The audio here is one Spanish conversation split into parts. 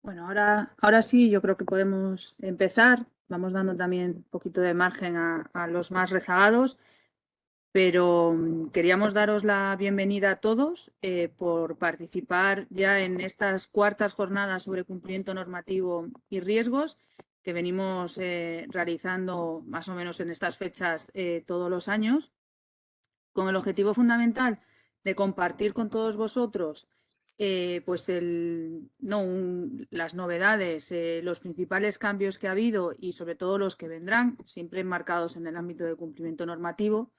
Bueno, ahora sí, yo creo que podemos empezar. Vamos dando también un poquito de margen a los más rezagados, pero queríamos daros la bienvenida a todos por participar ya en estas cuartas jornadas sobre cumplimiento normativo y riesgos que venimos realizando más o menos en estas fechas todos los años, con el objetivo fundamental de compartir con todos vosotros pues las novedades, los principales cambios que ha habido y sobre todo los que vendrán, siempre enmarcados en el ámbito de cumplimiento normativo,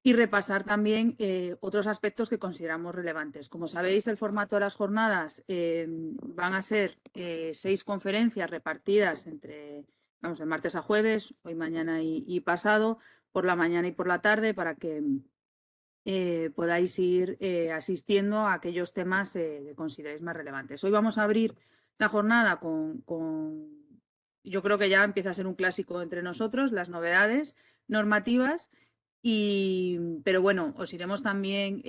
y repasar también otros aspectos que consideramos relevantes. Como sabéis, el formato de las jornadas van a ser 6 conferencias repartidas de martes a jueves, hoy, mañana y pasado, por la mañana y por la tarde, para que podáis ir asistiendo a aquellos temas que consideréis más relevantes. Hoy vamos a abrir la jornada yo creo que ya empieza a ser un clásico entre nosotros, las novedades normativas. Pero bueno, os iremos también,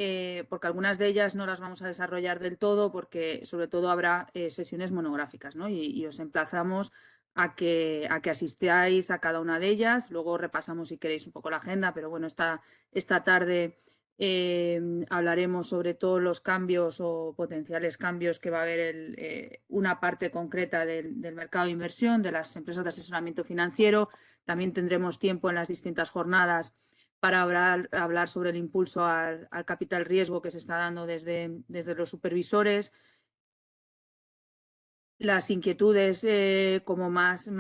porque algunas de ellas no las vamos a desarrollar del todo, porque sobre todo habrá sesiones monográficas, ¿no? Y os emplazamos a que asistáis a cada una de ellas. Luego repasamos si queréis un poco la agenda, pero bueno, esta tarde hablaremos sobre todos los cambios o potenciales cambios que va a haber una parte concreta del mercado de inversión, de las empresas de asesoramiento financiero. También tendremos tiempo en las distintas jornadas para hablar sobre el impulso al capital riesgo que se está dando desde los supervisores, las inquietudes como más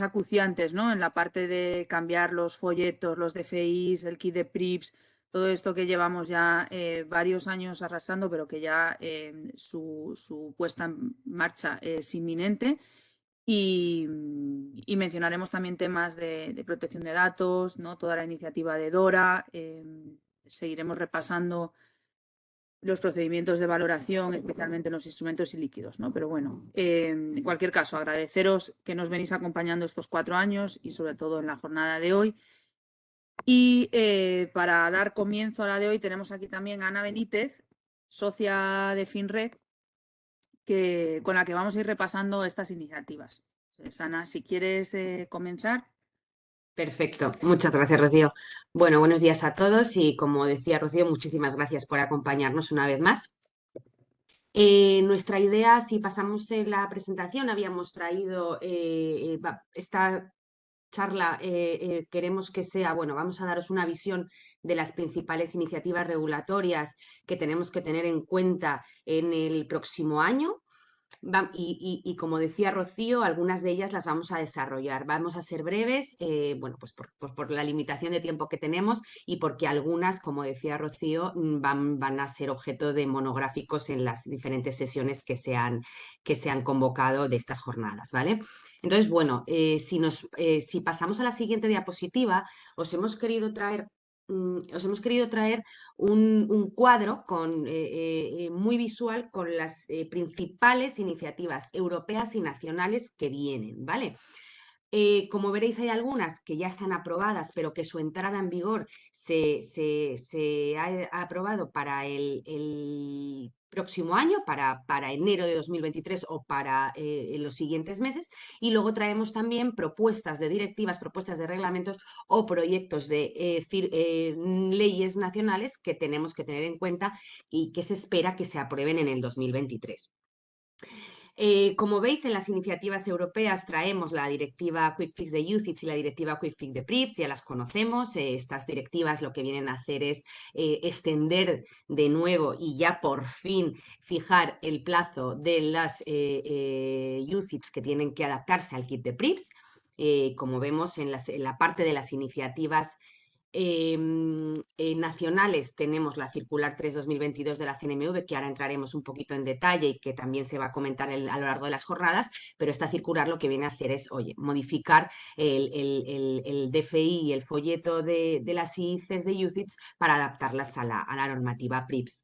acuciantes, ¿no? En la parte de cambiar los folletos, los DFIs, el kit de PRIPS, todo esto que llevamos ya varios años arrastrando, pero que ya su puesta en marcha es inminente. Y mencionaremos también temas de protección de datos, ¿no? Toda la iniciativa de DORA. Seguiremos repasando los procedimientos de valoración, especialmente en los instrumentos ilíquidos, ¿no? Pero bueno, en cualquier caso, agradeceros que nos venís acompañando estos 4 años y sobre todo en la jornada de hoy. Y para dar comienzo a la de hoy tenemos aquí también a Ana Benítez, socia de FinRec, con la que vamos a ir repasando estas iniciativas. Ana, si quieres comenzar. Perfecto, muchas gracias, Rocío. Bueno, buenos días a todos y como decía Rocío, muchísimas gracias por acompañarnos una vez más. Nuestra idea, si pasamos en la presentación, habíamos traído esta charla, queremos que sea, bueno, vamos a daros una visión de las principales iniciativas regulatorias que tenemos que tener en cuenta en el próximo año. Y como decía Rocío, algunas de ellas las vamos a desarrollar. Vamos a ser breves, bueno, pues por la limitación de tiempo que tenemos y porque algunas, como decía Rocío, van a ser objeto de monográficos en las diferentes sesiones que se han convocado de estas jornadas, ¿vale? Entonces, bueno, si pasamos a la siguiente diapositiva, os hemos querido traer un cuadro muy visual con las principales iniciativas europeas y nacionales que vienen, ¿vale? Como veréis, hay algunas que ya están aprobadas, pero que su entrada en vigor se ha aprobado para el próximo año, para enero de 2023 o para los siguientes meses. Y luego traemos también propuestas de directivas, propuestas de reglamentos o proyectos de leyes nacionales que tenemos que tener en cuenta y que se espera que se aprueben en el 2023. Como veis, en las iniciativas europeas traemos la directiva Quick Fix de UCITS y la directiva Quick Fix de PRIPS, ya las conocemos. Estas directivas lo que vienen a hacer es extender de nuevo y ya por fin fijar el plazo de las UCITS que tienen que adaptarse al kit de PRIPS. Como vemos en la parte de las iniciativas nacionales, tenemos la circular 3/2022 de la CNMV, que ahora entraremos un poquito en detalle y que también se va a comentar a lo largo de las jornadas, pero esta circular lo que viene a hacer es, oye, modificar el DFI y el folleto de las ICES de UCITS para adaptarlas a la normativa PRIPS.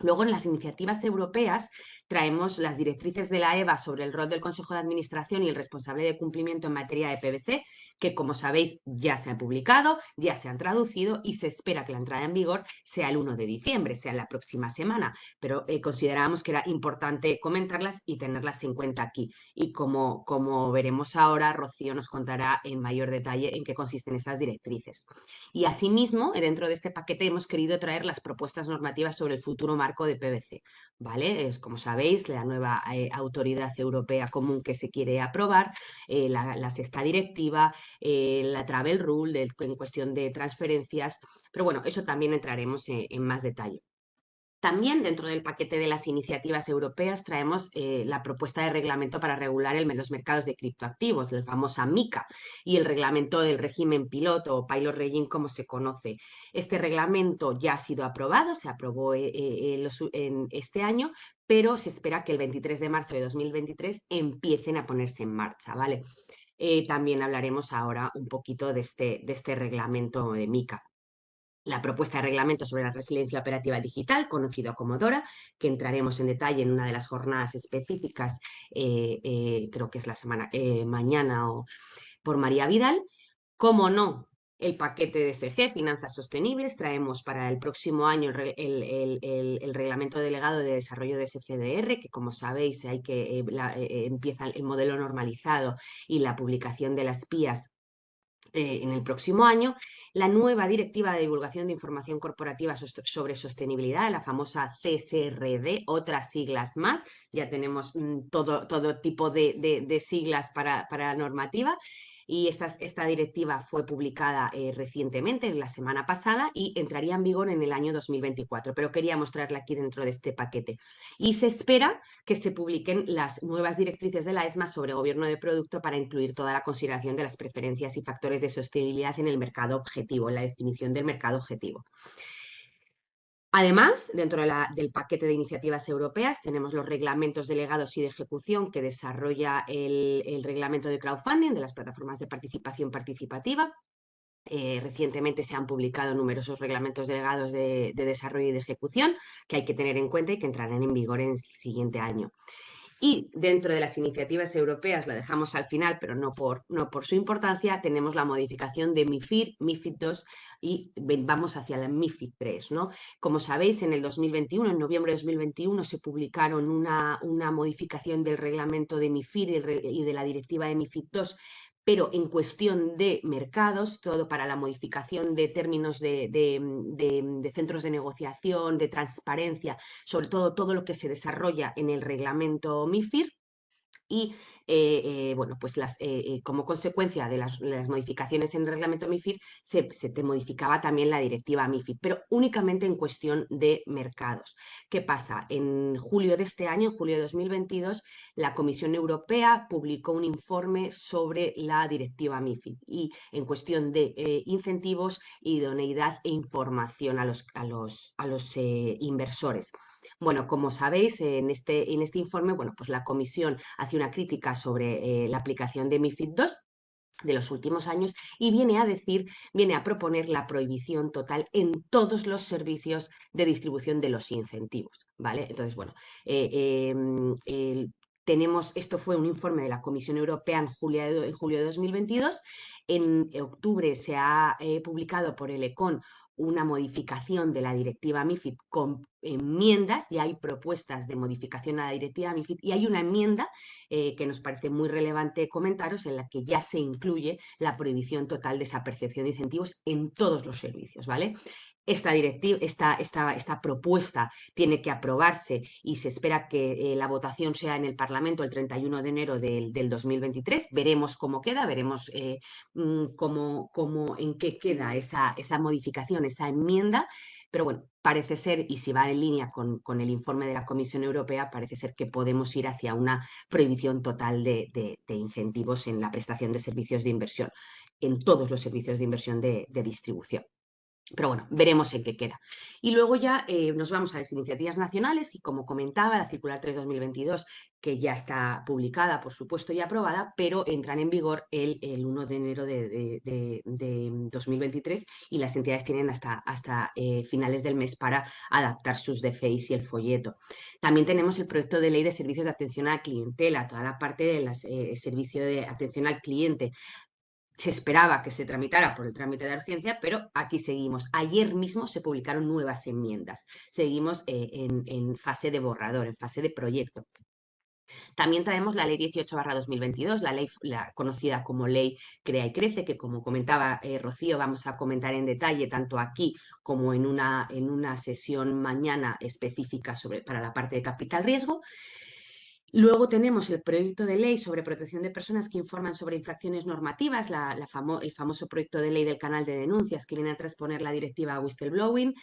Luego, en las iniciativas europeas, traemos las directrices de la EBA sobre el rol del Consejo de Administración y el responsable de cumplimiento en materia de PVC, que como sabéis ya se han publicado, ya se han traducido y se espera que la entrada en vigor sea el 1 de diciembre, sea la próxima semana, pero considerábamos que era importante comentarlas y tenerlas en cuenta aquí. Y como veremos ahora, Rocío nos contará en mayor detalle en qué consisten estas directrices. Y asimismo, dentro de este paquete hemos querido traer las propuestas normativas sobre el futuro marco de PVC, ¿vale? Es, como sabéis, la nueva autoridad europea común que se quiere aprobar, la sexta directiva, la Travel Rule en cuestión de transferencias, pero bueno, eso también entraremos en más detalle. También dentro del paquete de las iniciativas europeas traemos la propuesta de reglamento para regular los mercados de criptoactivos, la famosa MiCA, y el reglamento del régimen piloto o pilot regime como se conoce. Este reglamento ya ha sido aprobado, se aprobó en este año, pero se espera que el 23 de marzo de 2023 empiecen a ponerse en marcha, ¿vale? También hablaremos ahora un poquito de este reglamento de MiCA. La propuesta de reglamento sobre la resiliencia operativa digital, conocido como DORA, que entraremos en detalle en una de las jornadas específicas, creo que es la semana mañana o por María Vidal. Como no, el paquete de SG, Finanzas Sostenibles, traemos para el próximo año el reglamento delegado de desarrollo de SFDR, que como sabéis hay que empieza el modelo normalizado y la publicación de las PIAs en el próximo año, la nueva Directiva de Divulgación de Información Corporativa sobre Sostenibilidad, la famosa CSRD, otras siglas más, ya tenemos todo tipo de siglas para normativa, y esta directiva fue publicada recientemente, la semana pasada, y entraría en vigor en el año 2024, pero quería mostrarla aquí dentro de este paquete. Y se espera que se publiquen las nuevas directrices de la ESMA sobre gobierno de producto para incluir toda la consideración de las preferencias y factores de sostenibilidad en el mercado objetivo, en la definición del mercado objetivo. Además, dentro del paquete de iniciativas europeas tenemos los reglamentos delegados y de ejecución que desarrolla el reglamento de crowdfunding de las plataformas de participación participativa. Recientemente se han publicado numerosos reglamentos delegados de desarrollo y de ejecución que hay que tener en cuenta y que entrarán en vigor en el siguiente año. Y dentro de las iniciativas europeas, la dejamos al final, pero no por su importancia, tenemos la modificación de MiFIR, MiFID II y vamos hacia la MiFID III, ¿no? Como sabéis, en el 2021, en noviembre de 2021, se publicaron una modificación del reglamento de MiFIR y de la directiva de MiFID II, pero en cuestión de mercados, todo para la modificación de términos de centros de negociación, de transparencia, sobre todo lo que se desarrolla en el reglamento MiFIR. Y bueno, pues como consecuencia de las modificaciones en el reglamento MiFIR, se te modificaba también la directiva MiFID, pero únicamente en cuestión de mercados. ¿Qué pasa? En julio de este año, en julio de 2022, la Comisión Europea publicó un informe sobre la directiva MiFID y en cuestión de incentivos, idoneidad e información a los inversores. Bueno, como sabéis, en este informe, bueno, pues la Comisión hace una crítica sobre la aplicación de MiFID II de los últimos años y viene a proponer la prohibición total en todos los servicios de distribución de los incentivos, ¿vale? Entonces, bueno, esto fue un informe de la Comisión Europea en julio de 2022. En octubre se ha publicado por el ECON una modificación de la directiva MiFID con enmiendas, y hay propuestas de modificación a la directiva MiFID, y hay una enmienda que nos parece muy relevante comentaros, en la que ya se incluye la prohibición total de esa percepción de incentivos en todos los servicios, ¿vale? Esta propuesta tiene que aprobarse y se espera que la votación sea en el Parlamento el 31 de enero del 2023. Veremos cómo queda, veremos en qué queda esa modificación, esa enmienda. Pero bueno, parece ser, y si va en línea con el informe de la Comisión Europea, parece ser que podemos ir hacia una prohibición total de incentivos en la prestación de servicios de inversión, en todos los servicios de inversión de distribución. Pero bueno, veremos en qué queda. Y luego ya nos vamos a las iniciativas nacionales y, como comentaba, la Circular 3/2022, que ya está publicada, por supuesto, y aprobada, pero entran en vigor el 1 de enero de 2023 y las entidades tienen hasta finales del mes para adaptar sus DFIs y el folleto. También tenemos el proyecto de ley de servicios de atención a la clientela, toda la parte del servicio de atención al cliente. se esperaba que se tramitara por el trámite de urgencia, pero aquí seguimos. Ayer mismo se publicaron nuevas enmiendas. Seguimos en fase de borrador, en fase de proyecto. También traemos la Ley 18/2022, la ley conocida como Ley Crea y Crece, que como comentaba Rocío, vamos a comentar en detalle tanto aquí como en una sesión mañana específica para la parte de capital riesgo. Luego tenemos el proyecto de ley sobre protección de personas que informan sobre infracciones normativas, el famoso proyecto de ley del canal de denuncias que viene a transponer la whistleblowing.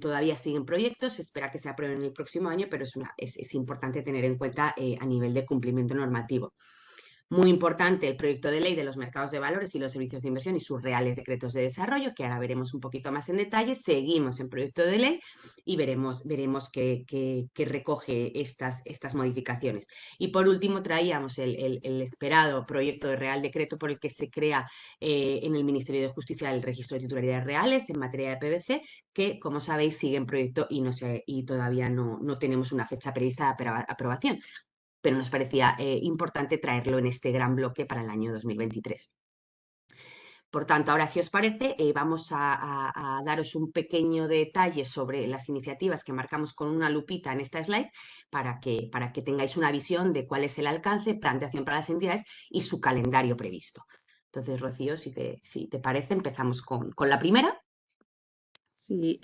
Todavía siguen proyectos, se espera que se aprueben el próximo año, pero es importante tener en cuenta a nivel de cumplimiento normativo. Muy importante el proyecto de ley de los mercados de valores y los servicios de inversión y sus reales decretos de desarrollo, que ahora veremos un poquito más en detalle. Seguimos en proyecto de ley y veremos qué recoge estas modificaciones. Y por último traíamos el esperado proyecto de Real Decreto por el que se crea en el Ministerio de Justicia el registro de titularidades reales en materia de PVC, que como sabéis sigue en proyecto y todavía no tenemos una fecha prevista de aprobación, pero nos parecía importante traerlo en este gran bloque para el año 2023. Por tanto, ahora si os parece, vamos a daros un pequeño detalle sobre las iniciativas que marcamos con una lupita en esta slide para que tengáis una visión de cuál es el alcance, plan de acción para las entidades y su calendario previsto. Entonces, Rocío, si te parece, empezamos con la primera. Sí,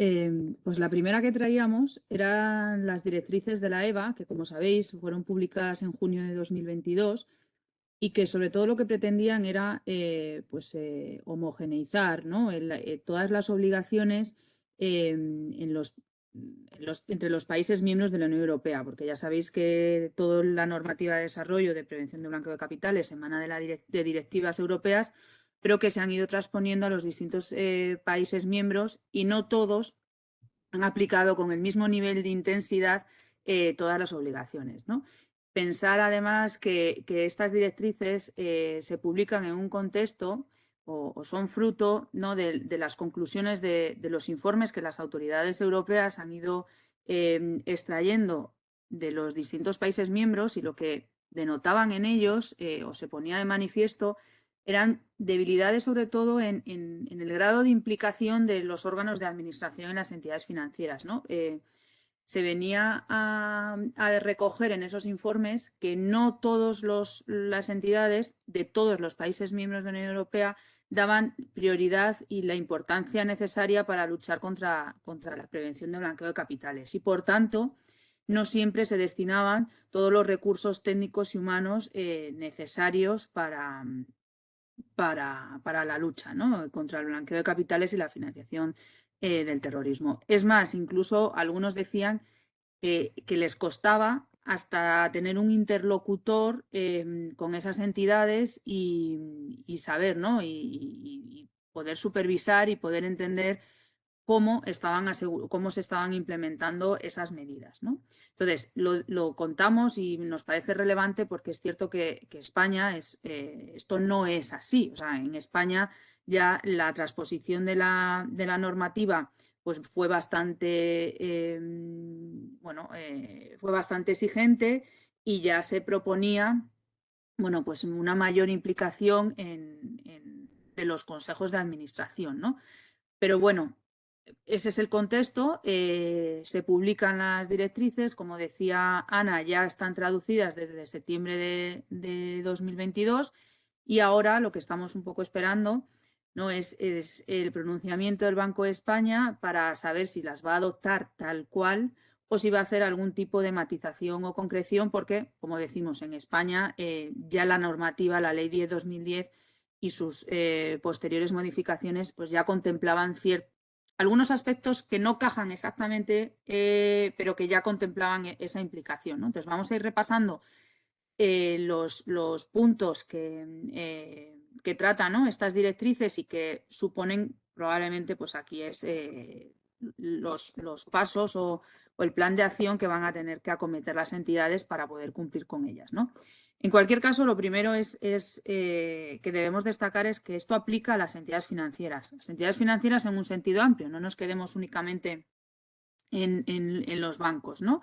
pues la primera que traíamos eran las directrices de la EVA, que como sabéis fueron publicadas en junio de 2022 y que sobre todo lo que pretendían era homogeneizar, ¿no? Todas las obligaciones entre los países miembros de la Unión Europea, porque ya sabéis que toda la normativa de desarrollo de prevención de blanqueo de capitales emana de directivas europeas, pero que se han ido transponiendo a los distintos países miembros y no todos han aplicado con el mismo nivel de intensidad todas las obligaciones, ¿no? Pensar además que estas directrices se publican en un contexto o son fruto, ¿no?, de las conclusiones de los informes que las autoridades europeas han ido extrayendo de los distintos países miembros, y lo que denotaban en ellos o se ponía de manifiesto eran debilidades sobre todo en el grado de implicación de los órganos de administración en las entidades financieras, ¿no? Se venía a recoger en esos informes que no todas las entidades de todos los países miembros de la Unión Europea daban prioridad y la importancia necesaria para luchar contra la prevención de blanqueo de capitales. Y, por tanto, no siempre se destinaban todos los recursos técnicos y humanos necesarios para la lucha, ¿no?, contra el blanqueo de capitales y la financiación del terrorismo. Es más, incluso algunos decían que les costaba hasta tener un interlocutor con esas entidades y saber, ¿no?, y poder supervisar y poder entender cómo se estaban implementando esas medidas, ¿no? Entonces, lo contamos y nos parece relevante porque es cierto que España esto no es así. O sea, en España ya la transposición de la normativa pues fue bastante, fue bastante exigente y ya se proponía, bueno, pues una mayor implicación de los consejos de administración, ¿no? Pero bueno, ese es el contexto. Se publican las directrices, como decía Ana, ya están traducidas desde septiembre de 2022 y ahora lo que estamos un poco esperando, ¿no?, es el pronunciamiento del Banco de España para saber si las va a adoptar tal cual o si va a hacer algún tipo de matización o concreción, porque, como decimos, en España ya la normativa, la Ley 10/2010 y sus posteriores modificaciones, pues ya contemplaban algunos aspectos que no cajan exactamente, pero que ya contemplaban esa implicación, ¿no? Entonces vamos a ir repasando los puntos que tratan, ¿no?, estas directrices y que suponen probablemente, pues aquí es los pasos o el plan de acción que van a tener que acometer las entidades para poder cumplir con ellas, ¿no? En cualquier caso, lo primero que debemos destacar es que esto aplica a las entidades financieras. Las entidades financieras en un sentido amplio, no nos quedemos únicamente en los bancos, ¿no?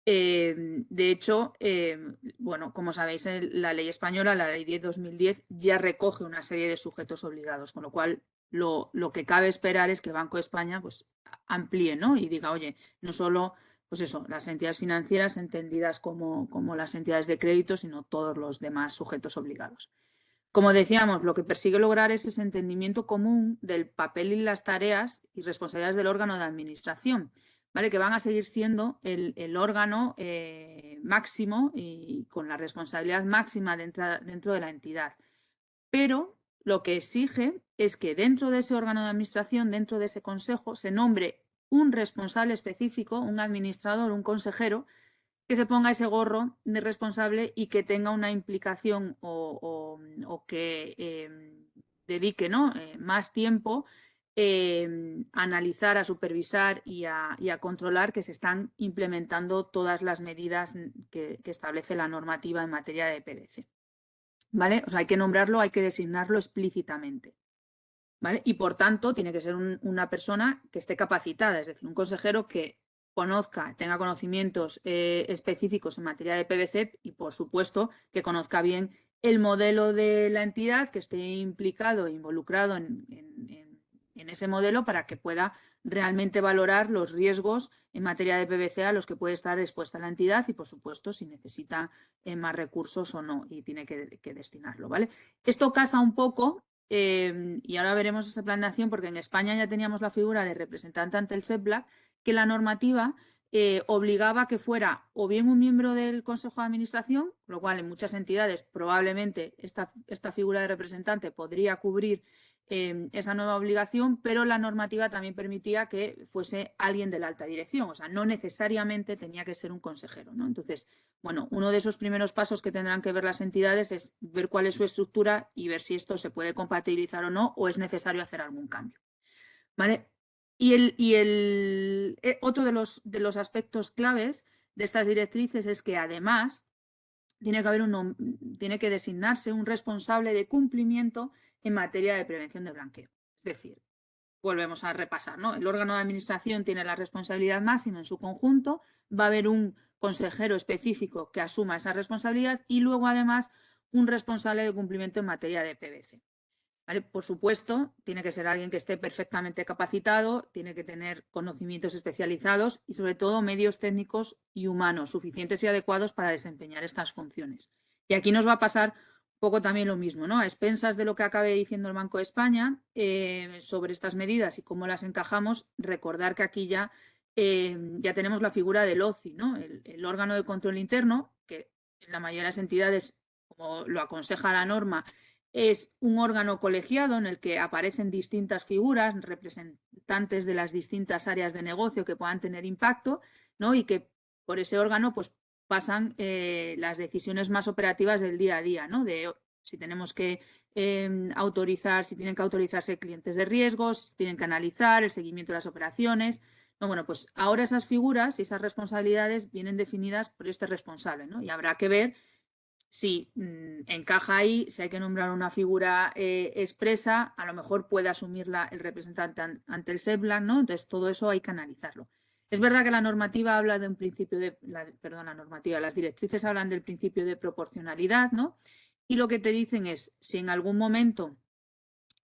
De hecho, bueno, como sabéis, la ley española, la ley 10/2010, ya recoge una serie de sujetos obligados, con lo cual lo que cabe esperar es que Banco de España pues, amplíe, ¿no? Y diga, oye, no solo pues eso, las entidades financieras entendidas como las entidades de crédito, sino todos los demás sujetos obligados. Como decíamos, lo que persigue lograr es ese entendimiento común del papel y las tareas y responsabilidades del órgano de administración, ¿vale? Que van a seguir siendo el órgano máximo y con la responsabilidad máxima dentro de la entidad. Pero lo que exige es que dentro de ese órgano de administración, dentro de ese consejo, se nombre un responsable específico, un administrador, un consejero, que se ponga ese gorro de responsable y que tenga una implicación o que dedique, ¿no? Más tiempo a analizar, a supervisar y a controlar que se están implementando todas las medidas que establece la normativa en materia de PVC. ¿Vale? O sea, hay que nombrarlo, hay que designarlo explícitamente. ¿Vale? Y por tanto, tiene que ser una persona que esté capacitada, es decir, un consejero que conozca, tenga conocimientos específicos en materia de PVC y, por supuesto, que conozca bien el modelo de la entidad, que esté implicado e involucrado en ese modelo para que pueda realmente valorar los riesgos en materia de PVC a los que puede estar expuesta la entidad y, por supuesto, si necesita más recursos o no y tiene que destinarlo. ¿Vale? Esto casa un poco. Y ahora veremos ese plan de acción porque en España ya teníamos la figura de representante ante el SEPLAC, que la normativa obligaba a que fuera o bien un miembro del Consejo de Administración, lo cual en muchas entidades probablemente esta figura de representante podría cubrir esa nueva obligación, pero la normativa también permitía que fuese alguien de la alta dirección, o sea, no necesariamente tenía que ser un consejero, ¿no? Entonces, bueno, uno de esos primeros pasos que tendrán que ver las entidades es ver cuál es su estructura y ver si esto se puede compatibilizar o no, o es necesario hacer algún cambio. ¿Vale? Y otro de los aspectos claves de estas directrices es que además tiene que designarse un responsable de cumplimiento en materia de prevención de blanqueo. Es decir, volvemos a repasar, ¿no? El órgano de administración tiene la responsabilidad máxima en su conjunto, va a haber un consejero específico que asuma esa responsabilidad y luego además un responsable de cumplimiento en materia de PVC. ¿Vale? Por supuesto, tiene que ser alguien que esté perfectamente capacitado, tiene que tener conocimientos especializados y sobre todo medios técnicos y humanos suficientes y adecuados para desempeñar estas funciones. Y aquí nos va a pasar un poco también lo mismo, ¿no? A expensas de lo que acabe diciendo el Banco de España sobre estas medidas y cómo las encajamos, recordar que aquí ya tenemos la figura del OCI, ¿no? El órgano de control interno, que en la mayoría de las entidades, como lo aconseja la norma, es un órgano colegiado en el que aparecen distintas figuras, representantes de las distintas áreas de negocio que puedan tener impacto, ¿no? Y que por ese órgano pues, pasan las decisiones más operativas del día a día, ¿no? De si tenemos que autorizar, si tienen que autorizarse clientes de riesgos, si tienen que analizar el seguimiento de las operaciones. No, bueno, pues ahora esas figuras y esas responsabilidades vienen definidas por este responsable, ¿no? Y habrá que ver si encaja ahí, si hay que nombrar una figura expresa, a lo mejor puede asumirla el representante ante el SEPLAC, ¿no? Entonces, todo eso hay que analizarlo. Es verdad que la normativa habla de un principio de, perdón, la normativa, las directrices hablan del principio de proporcionalidad, ¿no? Y lo que te dicen es, si en algún momento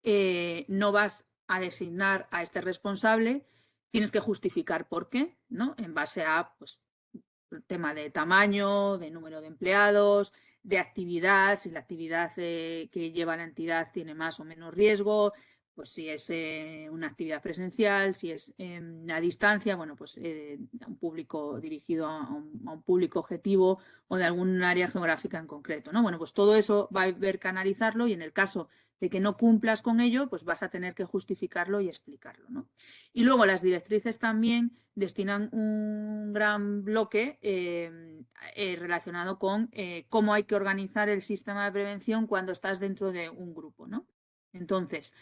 no vas a designar a este responsable, tienes que justificar por qué, ¿no? En base a, pues, el tema de tamaño, de número de empleados, de actividad, si la actividad que lleva la entidad tiene más o menos riesgo, pues si es una actividad presencial, si es a distancia, bueno, pues un público dirigido a un público objetivo o de algún área geográfica en concreto, ¿no? Bueno, pues todo eso va a haber que analizarlo y en el caso de que no cumplas con ello, pues vas a tener que justificarlo y explicarlo, ¿no? Y luego las directrices también destinan un gran bloque relacionado con cómo hay que organizar el sistema de prevención cuando estás dentro de un grupo, ¿no? Entonces,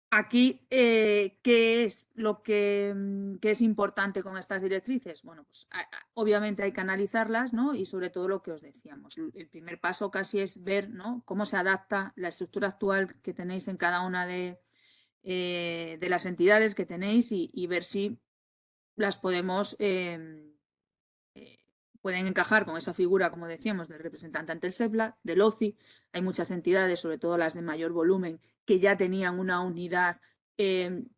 aquí, ¿qué es lo que es importante con estas directrices? Bueno, pues obviamente hay que analizarlas, ¿no? Y sobre todo lo que os decíamos. El primer paso casi es ver, ¿no? Cómo se adapta la estructura actual que tenéis en cada una de las entidades que tenéis y ver si las podemos pueden encajar con esa figura, como decíamos, del representante ante el SEPLAC, del OCI. Hay muchas entidades, sobre todo las de mayor volumen, que ya tenían una unidad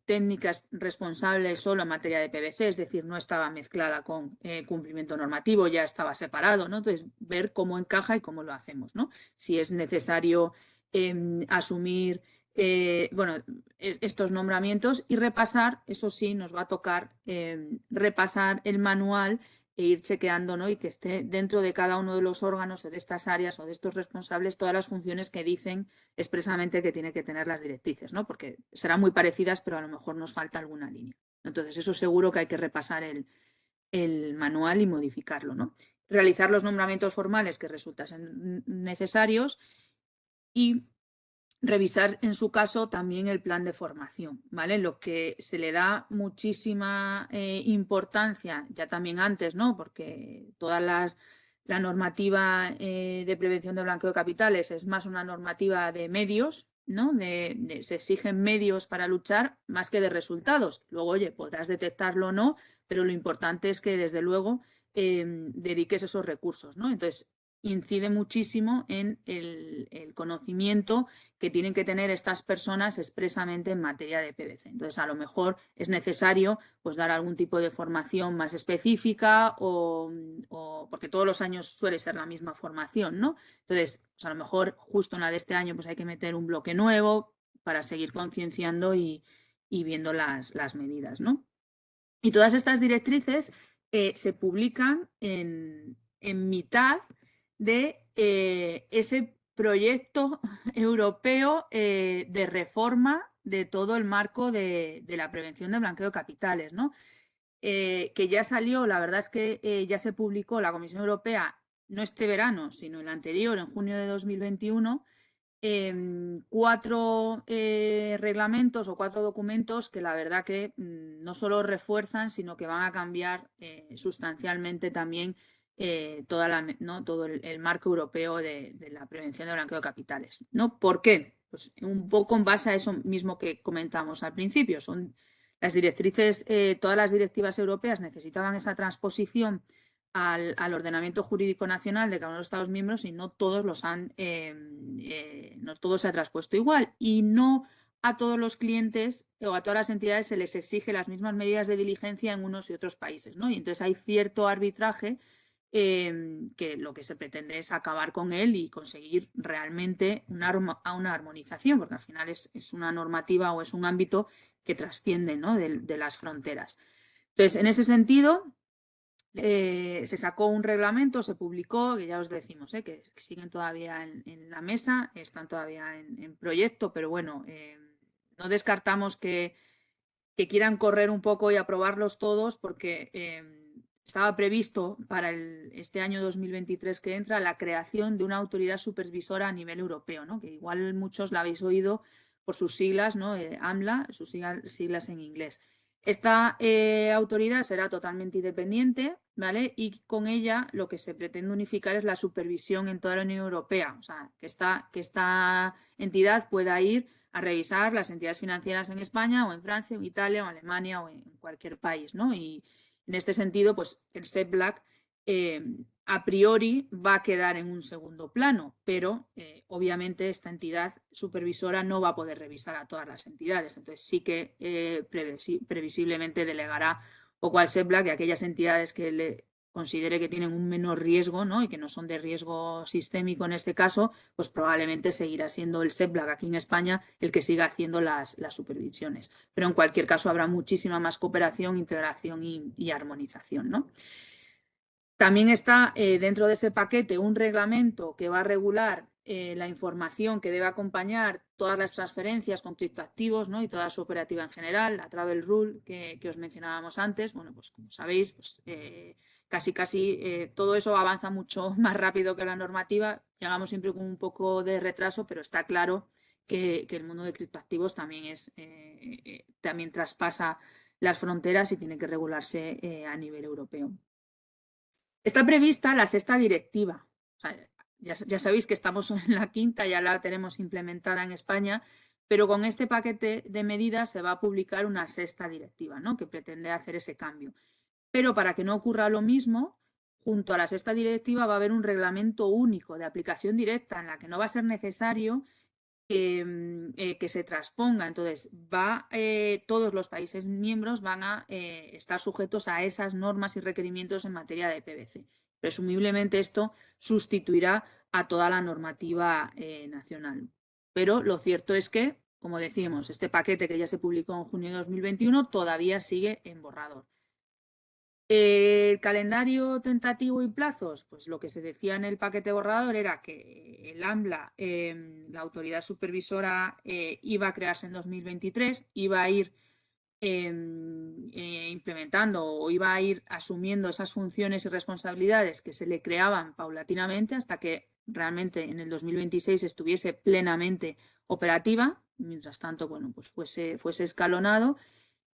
técnicas responsables solo en materia de PVC, es decir, no estaba mezclada con cumplimiento normativo, ya estaba separado, ¿no? Entonces, ver cómo encaja y cómo lo hacemos, ¿no? Si es necesario asumir estos nombramientos y repasar, eso sí, nos va a tocar repasar el manual e ir chequeando, ¿no? Y que esté dentro de cada uno de los órganos o de estas áreas o de estos responsables todas las funciones que dicen expresamente que tiene que tener las directrices, ¿no? Porque serán muy parecidas, pero a lo mejor nos falta alguna línea. Entonces, eso seguro que hay que repasar el manual y modificarlo, ¿no? Realizar los nombramientos formales que resultasen necesarios y revisar en su caso también el plan de formación, ¿vale? Lo que se le da muchísima importancia, ya también antes, ¿no? Porque la normativa de prevención de blanqueo de capitales es más una normativa de medios, ¿no? Se exigen medios para luchar más que de resultados. Luego, oye, podrás detectarlo o no, pero lo importante es que desde luego dediques esos recursos, ¿no? Entonces, incide muchísimo en el conocimiento que tienen que tener estas personas expresamente en materia de PVC. Entonces, a lo mejor es necesario pues, dar algún tipo de formación más específica o porque todos los años suele ser la misma formación, ¿no? Entonces, pues, a lo mejor justo en la de este año pues, hay que meter un bloque nuevo para seguir concienciando y viendo las medidas, ¿no? Y todas estas directrices se publican en mitad de ese proyecto europeo de reforma de todo el marco de la prevención de blanqueo de capitales, ¿no? Que ya salió, la verdad es que ya se publicó la Comisión Europea, no este verano, sino el anterior, en junio de 2021, 4 reglamentos o 4 documentos que la verdad que no solo refuerzan, sino que van a cambiar sustancialmente también todo el marco europeo de la prevención de blanqueo de capitales, ¿no? ¿Por qué? Pues un poco en base a eso mismo que comentamos al principio. Son las directrices, todas las directivas europeas necesitaban esa transposición al ordenamiento jurídico nacional de cada uno de los Estados miembros y no todos no todo se ha traspuesto igual y no a todos los clientes o a todas las entidades se les exige las mismas medidas de diligencia en unos y otros países, ¿no? Y entonces hay cierto arbitraje que lo que se pretende es acabar con él y conseguir realmente una armonización, porque al final es una normativa o es un ámbito que trasciende, ¿no? de las fronteras. Entonces, en ese sentido, se sacó un reglamento, se publicó, que ya os decimos, que siguen todavía en la mesa, están todavía en proyecto, pero bueno, no descartamos que quieran correr un poco y aprobarlos todos porque estaba previsto para este año 2023 que entra la creación de una autoridad supervisora a nivel europeo, ¿no? Que igual muchos la habéis oído por sus siglas, ¿no? AMLA, sus siglas en inglés. Esta autoridad será totalmente independiente, ¿vale? Y con ella lo que se pretende unificar es la supervisión en toda la Unión Europea, o sea, que esta entidad pueda ir a revisar las entidades financieras en España o en Francia, o en Italia, o en Alemania o en cualquier país, ¿no? Y en este sentido, pues el SEPLAC a priori va a quedar en un segundo plano, pero obviamente esta entidad supervisora no va a poder revisar a todas las entidades. Entonces sí que previsiblemente delegará poco al SEPLAC y aquellas entidades que le considere que tienen un menor riesgo, ¿no? Y que no son de riesgo sistémico en este caso, pues probablemente seguirá siendo el SEPLAC aquí en España el que siga haciendo las supervisiones. Pero en cualquier caso habrá muchísima más cooperación, integración y armonización, ¿no? También está dentro de ese paquete un reglamento que va a regular la información que debe acompañar todas las transferencias con criptoactivos, ¿no? Y toda su operativa en general, la Travel Rule que os mencionábamos antes. Bueno, pues como sabéis, pues, casi todo eso avanza mucho más rápido que la normativa. Llegamos siempre con un poco de retraso, pero está claro que el mundo de criptoactivos también también traspasa las fronteras y tiene que regularse a nivel europeo. Está prevista la 6ª directiva. O sea, ya sabéis que estamos en la 5ª, ya la tenemos implementada en España, pero con este paquete de medidas se va a publicar una 6ª directiva, ¿no? Que pretende hacer ese cambio. Pero para que no ocurra lo mismo, junto a la sexta directiva va a haber un reglamento único de aplicación directa en la que no va a ser necesario que se transponga. Entonces, todos los países miembros van a estar sujetos a esas normas y requerimientos en materia de PVC. Presumiblemente esto sustituirá a toda la normativa nacional. Pero lo cierto es que, como decimos, este paquete que ya se publicó en junio de 2021 todavía sigue en borrador. El calendario tentativo y plazos, pues lo que se decía en el paquete borrador era que el AMLA, la autoridad supervisora, iba a crearse en 2023, iba a ir implementando o iba a ir asumiendo esas funciones y responsabilidades que se le creaban paulatinamente hasta que realmente en el 2026 estuviese plenamente operativa. Mientras tanto, bueno, pues fuese escalonado.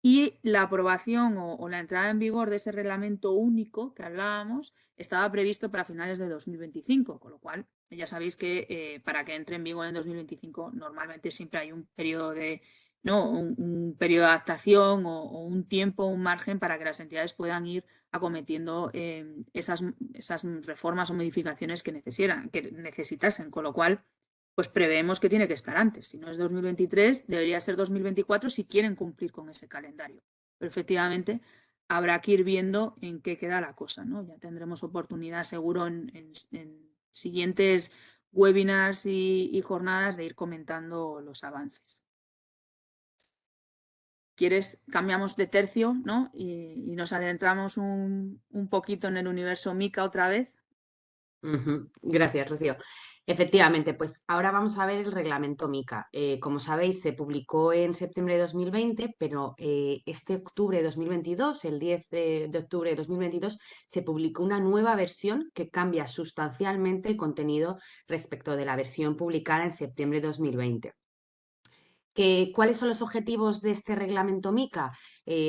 Y la aprobación o la entrada en vigor de ese reglamento único que hablábamos estaba previsto para finales de 2025, con lo cual ya sabéis que para que entre en vigor en 2025 normalmente siempre hay un periodo de, ¿no? un periodo de adaptación o un tiempo, un margen para que las entidades puedan ir acometiendo esas reformas o modificaciones que necesitasen, con lo cual pues preveemos que tiene que estar antes. Si no es 2023, debería ser 2024 si quieren cumplir con ese calendario. Pero efectivamente habrá que ir viendo en qué queda la cosa, ¿no? Ya tendremos oportunidad seguro en siguientes webinars y jornadas de ir comentando los avances. ¿Quieres? Cambiamos de tercio, ¿no? Y nos adentramos un poquito en el universo Mica otra vez. Gracias, Rocío. Efectivamente, pues ahora vamos a ver el reglamento MICA. Como sabéis, se publicó en septiembre de 2020, pero este octubre de 2022, el 10 de octubre de 2022, se publicó una nueva versión que cambia sustancialmente el contenido respecto de la versión publicada en septiembre de 2020. ¿Cuáles son los objetivos de este reglamento MICA?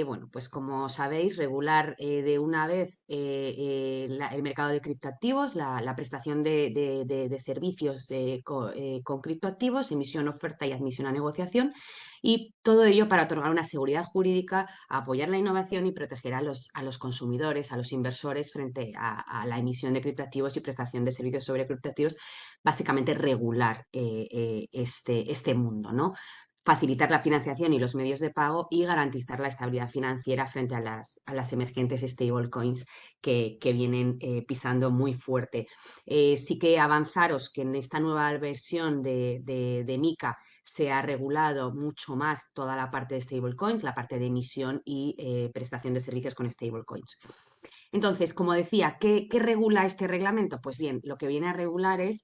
Bueno, pues como sabéis, regular de una vez el mercado de criptoactivos, la prestación de servicios con criptoactivos, emisión, oferta y admisión a negociación, y todo ello para otorgar una seguridad jurídica, apoyar la innovación y proteger a los consumidores, a los inversores frente a la emisión de criptoactivos y prestación de servicios sobre criptoactivos, básicamente regular este mundo, ¿no? Facilitar la financiación y los medios de pago y garantizar la estabilidad financiera frente a las emergentes stablecoins que vienen pisando muy fuerte. Sí que avanzaros que en esta nueva versión de MICA se ha regulado mucho más toda la parte de stablecoins, la parte de emisión y prestación de servicios con stablecoins. Entonces, como decía, ¿qué regula este reglamento? Pues bien, lo que viene a regular es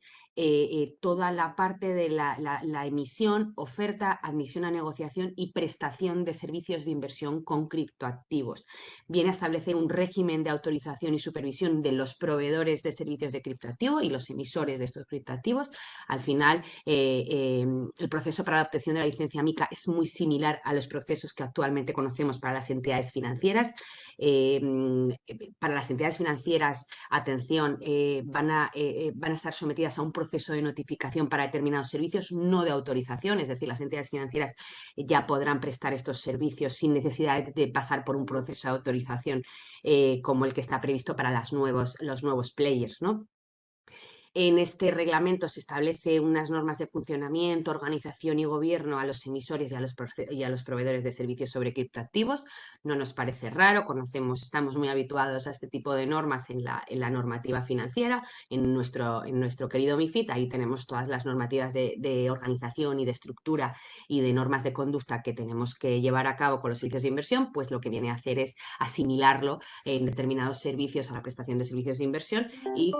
toda la parte de la emisión, oferta, admisión a negociación y prestación de servicios de inversión con criptoactivos. Viene a establecer un régimen de autorización y supervisión de los proveedores de servicios de criptoactivo y los emisores de estos criptoactivos. Al final, el proceso para la obtención de la licencia MICA es muy similar a los procesos que actualmente conocemos para las entidades financieras. Para las entidades financieras, atención, van a estar sometidas a un proceso de notificación para determinados servicios, no de autorización, es decir, las entidades financieras ya podrán prestar estos servicios sin necesidad de pasar por un proceso de autorización como el que está previsto para los nuevos players, ¿no? En este reglamento se establece unas normas de funcionamiento, organización y gobierno a los emisores y a los proveedores de servicios sobre criptoactivos. No nos parece raro, estamos muy habituados a este tipo de normas en la normativa financiera. En nuestro querido MiFID, ahí tenemos todas las normativas de organización y de estructura y de normas de conducta que tenemos que llevar a cabo con los servicios de inversión, pues lo que viene a hacer es asimilarlo en determinados servicios a la prestación de servicios de inversión y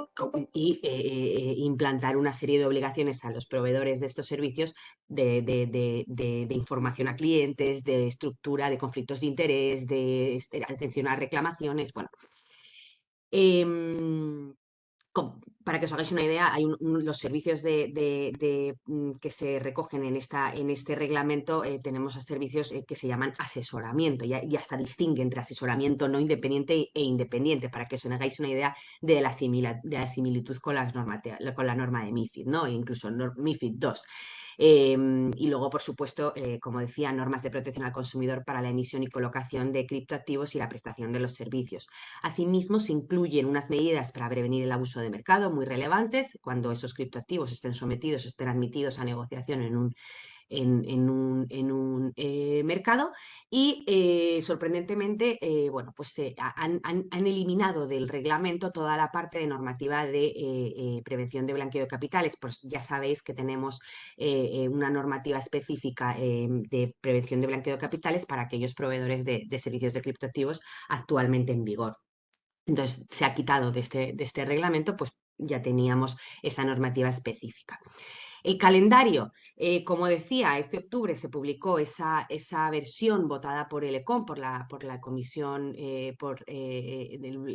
implantar una serie de obligaciones a los proveedores de estos servicios de información a clientes, de estructura, de conflictos de interés, de atención a reclamaciones. Bueno, para que os hagáis una idea, hay los servicios que se recogen en este reglamento, tenemos servicios que se llaman asesoramiento, y hasta distingue entre asesoramiento no independiente e independiente, para que os hagáis una idea de la similitud con la norma de MiFID, ¿no? E incluso MiFID II. Y luego, por supuesto, como decía, normas de protección al consumidor para la emisión y colocación de criptoactivos y la prestación de los servicios. Asimismo, se incluyen unas medidas para prevenir el abuso de mercado muy relevantes cuando esos criptoactivos estén sometidos, estén admitidos a negociación en un mercado y sorprendentemente bueno, pues han eliminado del reglamento toda la parte de normativa de prevención de blanqueo de capitales. Pues ya sabéis que tenemos una normativa específica de prevención de blanqueo de capitales para aquellos proveedores de servicios de criptoactivos actualmente en vigor. Entonces se ha quitado de este reglamento, pues ya teníamos esa normativa específica. El calendario, como decía, este octubre se publicó esa versión votada por el ECON, por la Comisión del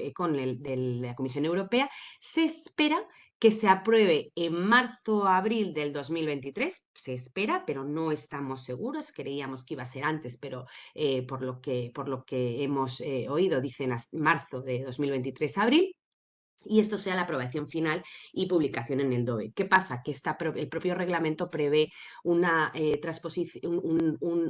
ECON de la Comisión Europea. Se espera que se apruebe en marzo o abril del 2023. Se espera, pero no estamos seguros. Creíamos que iba a ser antes, pero por lo que hemos oído, dicen marzo de 2023, abril. Y esto sea la aprobación final y publicación en el DOE. ¿Qué pasa? Que el propio reglamento prevé una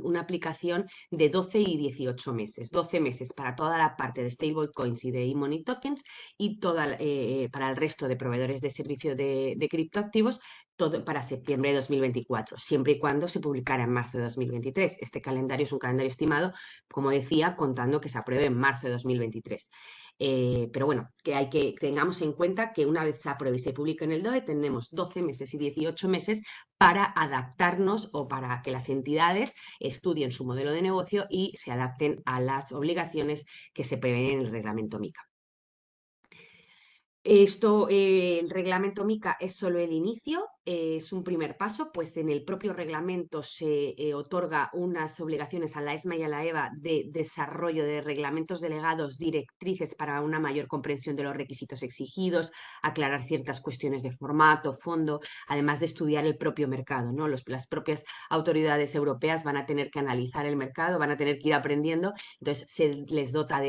una aplicación de 12 y 18 meses. 12 meses para toda la parte de stablecoins y de e-money tokens y para el resto de proveedores de servicio de criptoactivos, todo para septiembre de 2024, siempre y cuando se publicara en marzo de 2023. Este calendario es un calendario estimado, como decía, contando que se apruebe en marzo de 2023. Pero bueno, que tengamos en cuenta que una vez se apruebe y se publique en el DOE, tenemos 12 meses y 18 meses para adaptarnos o para que las entidades estudien su modelo de negocio y se adapten a las obligaciones que se prevén en el reglamento MiCA. El reglamento MiCA es solo el inicio, es un primer paso, pues en el propio reglamento se otorga unas obligaciones a la ESMA y a la EBA de desarrollo de reglamentos delegados, directrices para una mayor comprensión de los requisitos exigidos, aclarar ciertas cuestiones de formato, fondo, además de estudiar el propio mercado, ¿no? Las propias autoridades europeas van a tener que analizar el mercado, van a tener que ir aprendiendo, entonces se les dota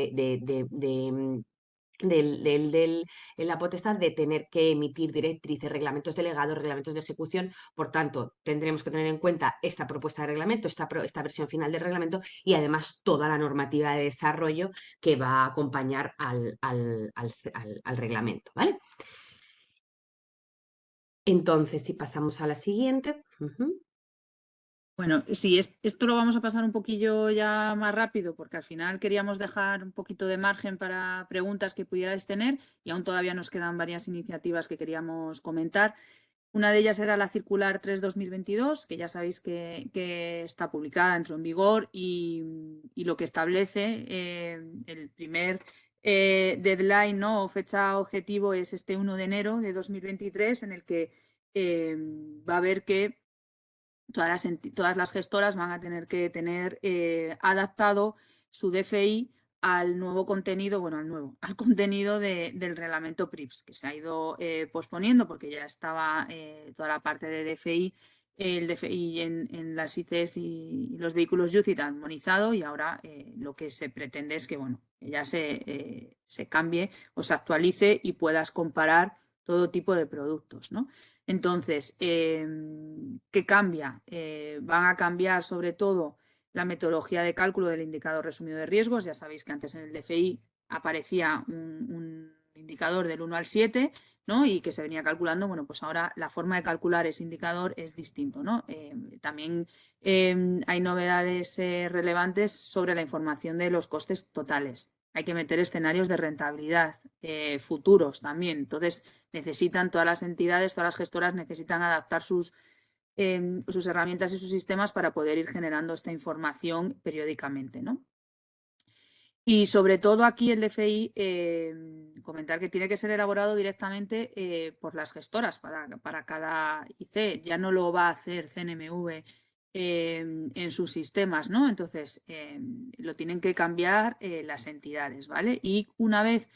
la potestad de tener que emitir directrices, reglamentos delegados, reglamentos de ejecución. Por tanto, tendremos que tener en cuenta esta propuesta de reglamento, esta versión final del reglamento y además toda la normativa de desarrollo que va a acompañar al reglamento, ¿vale? Entonces, si pasamos a la siguiente. Bueno, sí, esto lo vamos a pasar un poquillo ya más rápido porque al final queríamos dejar un poquito de margen para preguntas que pudierais tener y aún todavía nos quedan varias iniciativas que queríamos comentar. Una de ellas era la circular 3/2022, que ya sabéis que está publicada, entró en vigor y lo que establece el primer deadline, ¿no? O fecha objetivo es este 1 de enero de 2023, en el que va a haber que todas las gestoras van a tener que tener adaptado su DFI al nuevo contenido, bueno, al contenido del reglamento PRIPS, que se ha ido posponiendo porque ya estaba toda la parte de DFI, el DFI en las ICs y los vehículos UCITS armonizado y ahora lo que se pretende es que, bueno, ya se cambie o se actualice y puedas comparar todo tipo de productos, ¿no? Entonces, ¿qué cambia? Van a cambiar sobre todo la metodología de cálculo del indicador resumido de riesgos. Ya sabéis que antes en el DFI aparecía un indicador del 1 al 7, ¿no? Y que se venía calculando. Bueno, pues ahora la forma de calcular ese indicador es distinto, ¿no? También hay novedades relevantes sobre la información de los costes totales. Hay que meter escenarios de rentabilidad futuros también. Entonces, necesitan todas las entidades, todas las gestoras necesitan adaptar sus herramientas y sus sistemas para poder ir generando esta información periódicamente, ¿no? Y sobre todo aquí el DFI, comentar que tiene que ser elaborado directamente por las gestoras para cada IC. Ya no lo va a hacer CNMV en sus sistemas, ¿no? Entonces, lo tienen que cambiar las entidades, ¿vale? Y una vez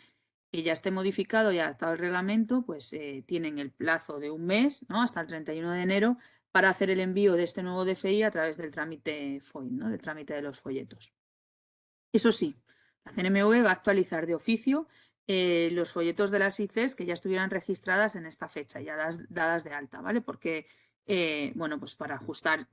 que ya esté modificado y adaptado el reglamento, pues tienen el plazo de un mes, ¿no? Hasta el 31 de enero para hacer el envío de este nuevo DFI a través del trámite FOIN, ¿no? Del trámite de los folletos. Eso sí, la CNMV va a actualizar de oficio los folletos de las ICs que ya estuvieran registradas en esta fecha, ya dadas de alta, ¿vale? Porque bueno, pues para ajustar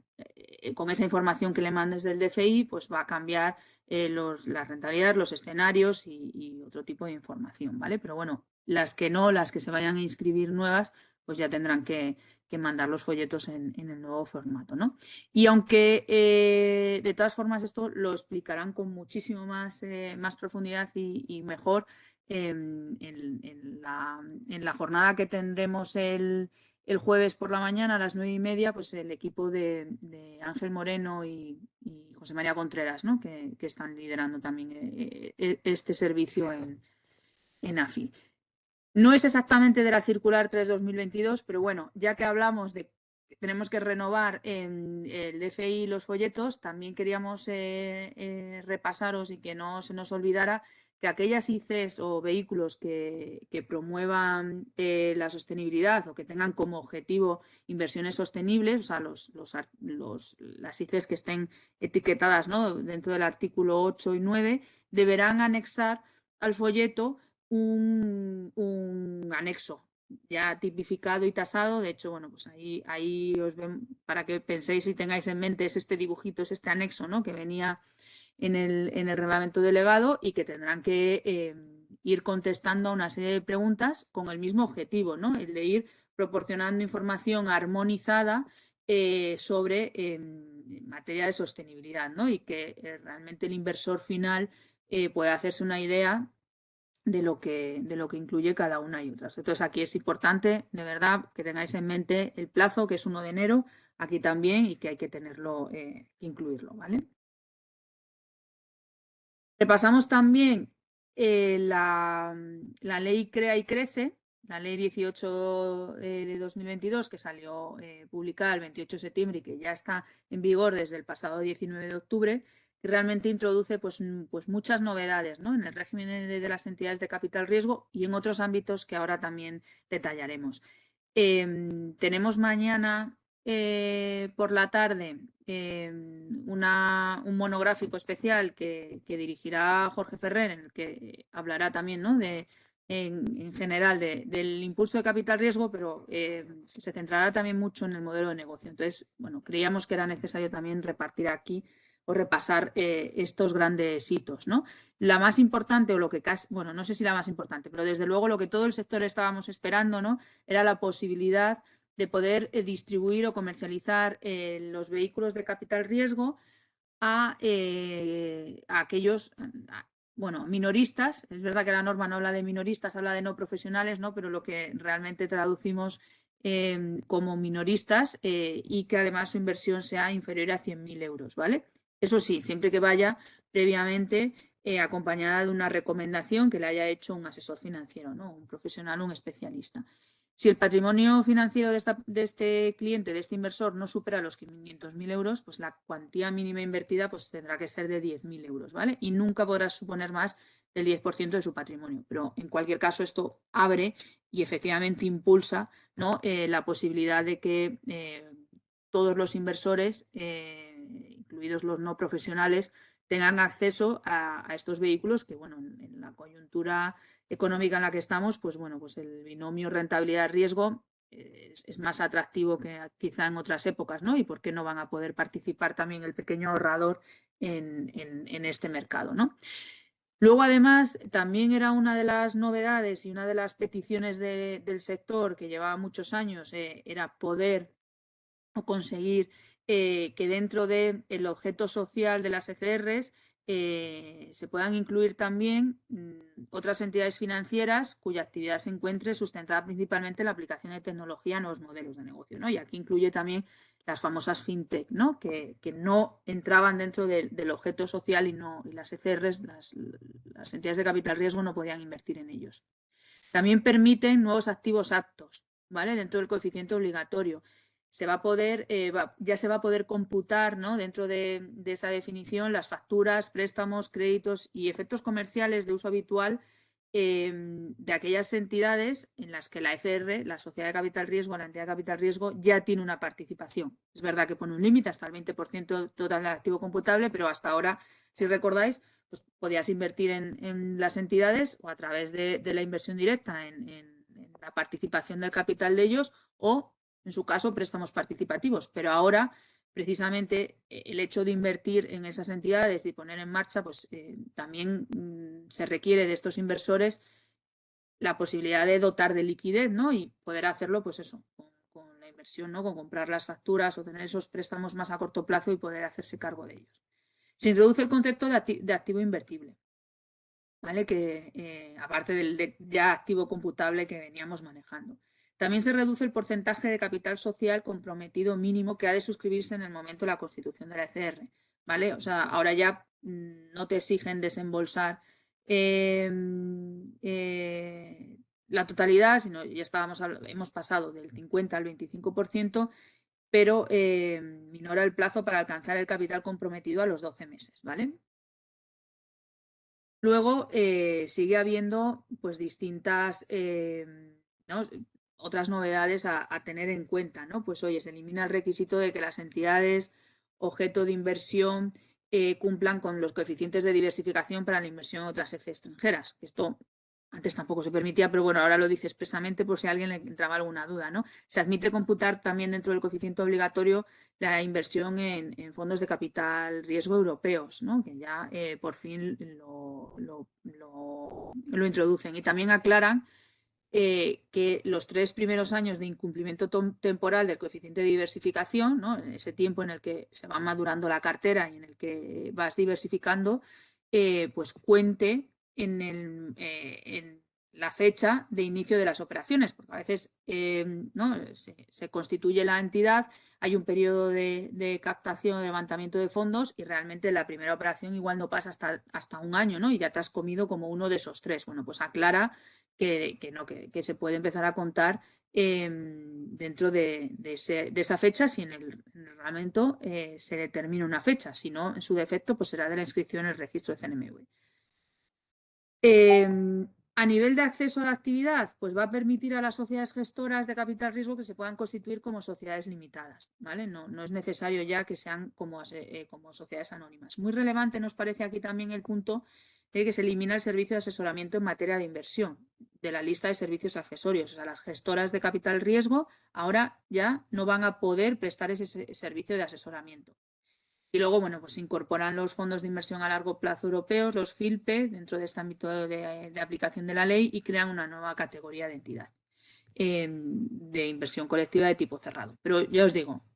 con esa información que le mandes del DFI, pues va a cambiar las rentabilidades, los escenarios y otro tipo de información, ¿vale? Pero bueno, las que no, las que se vayan a inscribir nuevas, pues ya tendrán que mandar los folletos en el nuevo formato, ¿no? Y aunque de todas formas esto lo explicarán con muchísimo más profundidad y mejor en la jornada que tendremos el jueves por la mañana a las 9:30, pues el equipo de Ángel Moreno y José María Contreras, ¿no? que están liderando también este servicio en AFI. No es exactamente de la circular 3/2022, pero bueno, ya que hablamos de que tenemos que renovar el DFI y los folletos, también queríamos repasaros y que no se nos olvidara que aquellas ICs o vehículos que promuevan la sostenibilidad o que tengan como objetivo inversiones sostenibles, o sea, las ICs que estén etiquetadas, ¿no?, dentro del artículo 8 y 9, deberán anexar al folleto un anexo ya tipificado y tasado. De hecho, bueno, pues ahí os ven, para que penséis y tengáis en mente, es este dibujito, es este anexo, ¿no?, que venía en el reglamento delegado y que tendrán que ir contestando a una serie de preguntas con el mismo objetivo, ¿no?, el de ir proporcionando información armonizada sobre materia de sostenibilidad, ¿no?, y que realmente el inversor final pueda hacerse una idea de lo que incluye cada una y otras. Entonces, aquí es importante, de verdad, que tengáis en mente el plazo, que es 1 de enero, aquí también, y que hay que tenerlo, incluirlo, ¿vale? Repasamos también la ley Crea y Crece, la ley 18 de 2022, que salió publicada el 28 de septiembre y que ya está en vigor desde el pasado 19 de octubre, que realmente introduce pues muchas novedades, ¿no?, en el régimen de las entidades de capital riesgo y en otros ámbitos que ahora también detallaremos. Tenemos mañana por la tarde un monográfico especial que dirigirá Jorge Ferrer, en el que hablará también, ¿no?, en general del impulso de capital riesgo, pero se centrará también mucho en el modelo de negocio. Entonces, bueno, creíamos que era necesario también repartir aquí o repasar estos grandes hitos, ¿no? La más importante, o lo que casi, bueno, no sé si la más importante, pero desde luego lo que todo el sector estábamos esperando, ¿no?, era la posibilidad de poder distribuir o comercializar los vehículos de capital riesgo a aquellos, bueno, minoristas. Es verdad que la norma no habla de minoristas, habla de no profesionales, ¿no?, pero lo que realmente traducimos como minoristas y que además su inversión sea inferior a 100.000 euros, ¿vale? Eso sí, siempre que vaya previamente acompañada de una recomendación que le haya hecho un asesor financiero, ¿no?, un profesional, un especialista. Si el patrimonio financiero de este cliente, de este inversor, no supera los 500.000 euros, pues la cuantía mínima invertida pues tendrá que ser de 10.000 euros, ¿vale? Y nunca podrá suponer más del 10% de su patrimonio. Pero en cualquier caso esto abre y efectivamente impulsa, ¿no?, la posibilidad de que todos los inversores, incluidos los no profesionales, tengan acceso a estos vehículos que, bueno, en la coyuntura económica en la que estamos, pues bueno, pues el binomio rentabilidad-riesgo es más atractivo que quizá en otras épocas, ¿no? Y por qué no van a poder participar también el pequeño ahorrador en este mercado, ¿no? Luego, además, también era una de las novedades y una de las peticiones del sector que llevaba muchos años, era poder o conseguir que dentro del objeto social de las ECRs se puedan incluir también otras entidades financieras cuya actividad se encuentre sustentada principalmente en la aplicación de tecnología a nuevos modelos de negocio, ¿no? Y aquí incluye también las famosas fintech, ¿no?, que no entraban dentro del objeto social y las ECRs, las entidades de capital riesgo, no podían invertir en ellos. También permiten nuevos activos aptos, ¿vale?, dentro del coeficiente obligatorio. Se va a poder, ya se va a poder computar, ¿no?, dentro de esa definición, las facturas, préstamos, créditos y efectos comerciales de uso habitual de aquellas entidades en las que la ECR, la sociedad de capital riesgo, la entidad de capital riesgo, ya tiene una participación. Es verdad que pone un límite hasta el 20% total del activo computable, pero hasta ahora, si recordáis, pues podías invertir en las entidades o a través de la inversión directa en la participación del capital de ellos, o en su caso, préstamos participativos, pero ahora precisamente el hecho de invertir en esas entidades y poner en marcha, pues también se requiere de estos inversores la posibilidad de dotar de liquidez, ¿no? Y poder hacerlo, pues eso, con la inversión, ¿no? Con comprar las facturas o tener esos préstamos más a corto plazo y poder hacerse cargo de ellos. Se introduce el concepto de activo invertible, ¿vale? Que aparte del ya activo computable que veníamos manejando. También se reduce el porcentaje de capital social comprometido mínimo que ha de suscribirse en el momento de la constitución de la ECR, ¿vale? O sea, ahora ya no te exigen desembolsar la totalidad, sino ya hemos pasado del 50 al 25%, pero minora el plazo para alcanzar el capital comprometido a los 12 meses, ¿vale? Luego sigue habiendo pues distintas ¿no? otras novedades a tener en cuenta, ¿no? Pues oye, se elimina el requisito de que las entidades objeto de inversión cumplan con los coeficientes de diversificación para la inversión en otras extranjeras. Esto antes tampoco se permitía, pero bueno, ahora lo dice expresamente por si a alguien le entraba alguna duda, ¿no? Se admite computar también dentro del coeficiente obligatorio la inversión en fondos de capital riesgo europeos, ¿no? Que ya por fin lo introducen. Y también aclaran que los 3 primeros años de incumplimiento temporal del coeficiente de diversificación, ¿no? En ese tiempo en el que se va madurando la cartera y en el que vas diversificando, pues cuente en la fecha de inicio de las operaciones, porque a veces ¿no? se constituye la entidad, hay un periodo de captación, de levantamiento de fondos y realmente la primera operación igual no pasa hasta un año, ¿no? Y ya te has comido como uno de esos 3. Bueno, pues aclara que se puede empezar a contar dentro de esa fecha si en el reglamento se determina una fecha, si no, en su defecto, pues será de la inscripción en el registro de CNMV. A nivel de acceso a la actividad, pues va a permitir a las sociedades gestoras de capital riesgo que se puedan constituir como sociedades limitadas, ¿vale? No es necesario ya que sean como sociedades anónimas. Muy relevante nos parece aquí también el punto de que se elimina el servicio de asesoramiento en materia de inversión de la lista de servicios accesorios. O sea, las gestoras de capital riesgo ahora ya no van a poder prestar ese servicio de asesoramiento. Y luego, bueno, pues se incorporan los fondos de inversión a largo plazo europeos, los FILPE, dentro de este ámbito de aplicación de la ley y crean una nueva categoría de entidad de inversión colectiva de tipo cerrado. Pero ya os digo,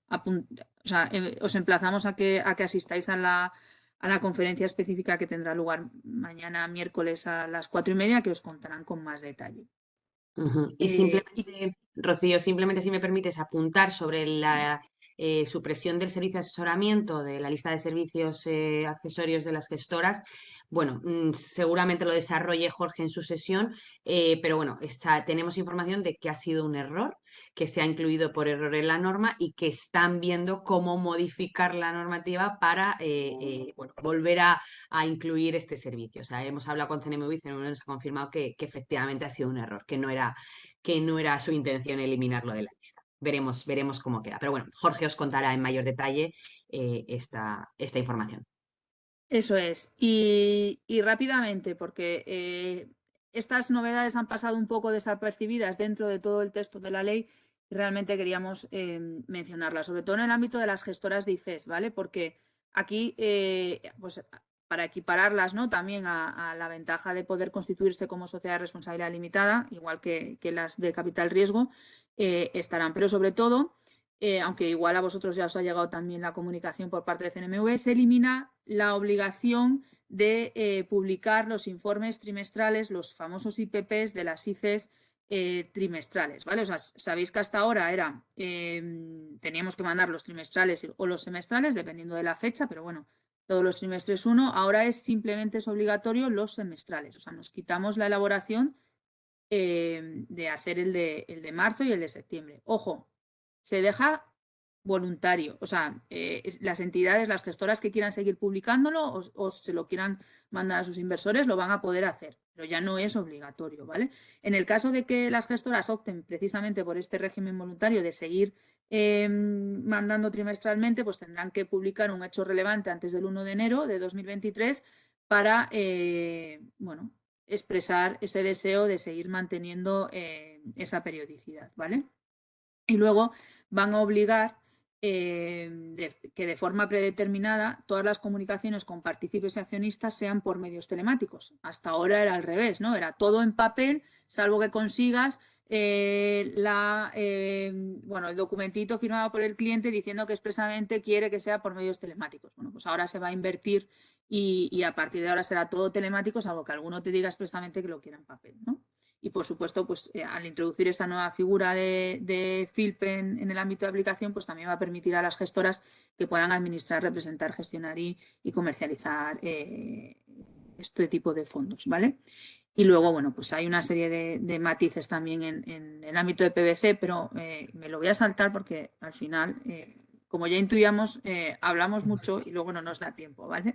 os emplazamos a que asistáis a la conferencia específica que tendrá lugar mañana miércoles a las 4:30, que os contarán con más detalle. Y simplemente, Rocío, simplemente si me permites apuntar sobre la supresión del servicio de asesoramiento de la lista de servicios accesorios de las gestoras. Bueno, seguramente lo desarrolle Jorge en su sesión, pero bueno, tenemos información de que ha sido un error, que se ha incluido por error en la norma y que están viendo cómo modificar la normativa para bueno, volver a incluir este servicio. O sea, hemos hablado con CNMV y CNMV nos ha confirmado que efectivamente ha sido un error, que no era su intención eliminarlo de la lista. Veremos cómo queda. Pero bueno, Jorge os contará en mayor detalle esta información. Eso es. Y rápidamente, porque estas novedades han pasado un poco desapercibidas dentro de todo el texto de la ley y realmente queríamos mencionarlas, sobre todo en el ámbito de las gestoras de ICES, ¿vale? Porque aquí, pues para equipararlas, ¿no? También a la ventaja de poder constituirse como sociedad de responsabilidad limitada, igual que las de capital riesgo, estarán. Pero sobre todo, aunque igual a vosotros ya os ha llegado también la comunicación por parte de CNMV, se elimina la obligación de publicar los informes trimestrales, los famosos IPPs de las ICES trimestrales, ¿vale? O sea, sabéis que hasta ahora teníamos que mandar los trimestrales o los semestrales, dependiendo de la fecha, pero bueno, todos los trimestres uno. Ahora es obligatorio los semestrales. O sea, nos quitamos la elaboración de hacer el de marzo y el de septiembre. Ojo, se deja voluntario. O sea, las entidades, las gestoras que quieran seguir publicándolo o se lo quieran mandar a sus inversores, lo van a poder hacer, pero ya no es obligatorio, ¿vale? En el caso de que las gestoras opten precisamente por este régimen voluntario de seguir mandando trimestralmente, pues tendrán que publicar un hecho relevante antes del 1 de enero de 2023 para, bueno, expresar ese deseo de seguir manteniendo esa periodicidad, ¿vale? Y luego van a obligar que de forma predeterminada todas las comunicaciones con partícipes y accionistas sean por medios telemáticos. Hasta ahora era al revés, ¿no? Era todo en papel, salvo que consigas bueno, el documentito firmado por el cliente diciendo que expresamente quiere que sea por medios telemáticos. Bueno, pues ahora se va a invertir y a partir de ahora será todo telemático, salvo que alguno te diga expresamente que lo quiera en papel, ¿no? Y, por supuesto, pues al introducir esa nueva figura de FILP en el ámbito de aplicación, pues también va a permitir a las gestoras que puedan administrar, representar, gestionar y comercializar este tipo de fondos, ¿vale? Y luego, bueno, pues hay una serie de matices también en el ámbito de PBC, pero me lo voy a saltar porque al final, como ya intuíamos, hablamos mucho y luego no nos da tiempo, ¿vale?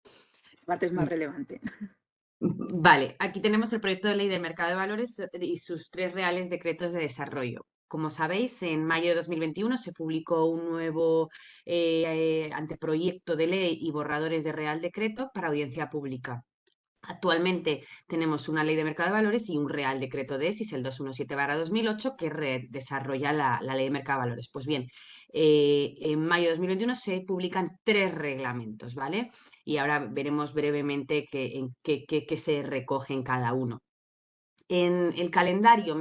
La parte es más relevante. Vale, aquí tenemos el proyecto de ley del mercado de valores y sus 3 reales decretos de desarrollo. Como sabéis, en mayo de 2021 se publicó un nuevo anteproyecto de ley y borradores de Real Decreto para audiencia pública. Actualmente tenemos una ley de mercado de valores y un Real Decreto de ESIS, el 217/2008, que desarrolla la ley de mercado de valores. Pues bien, en mayo de 2021 se publican 3 reglamentos, ¿vale? Y ahora veremos brevemente qué se recoge en cada uno. En el calendario,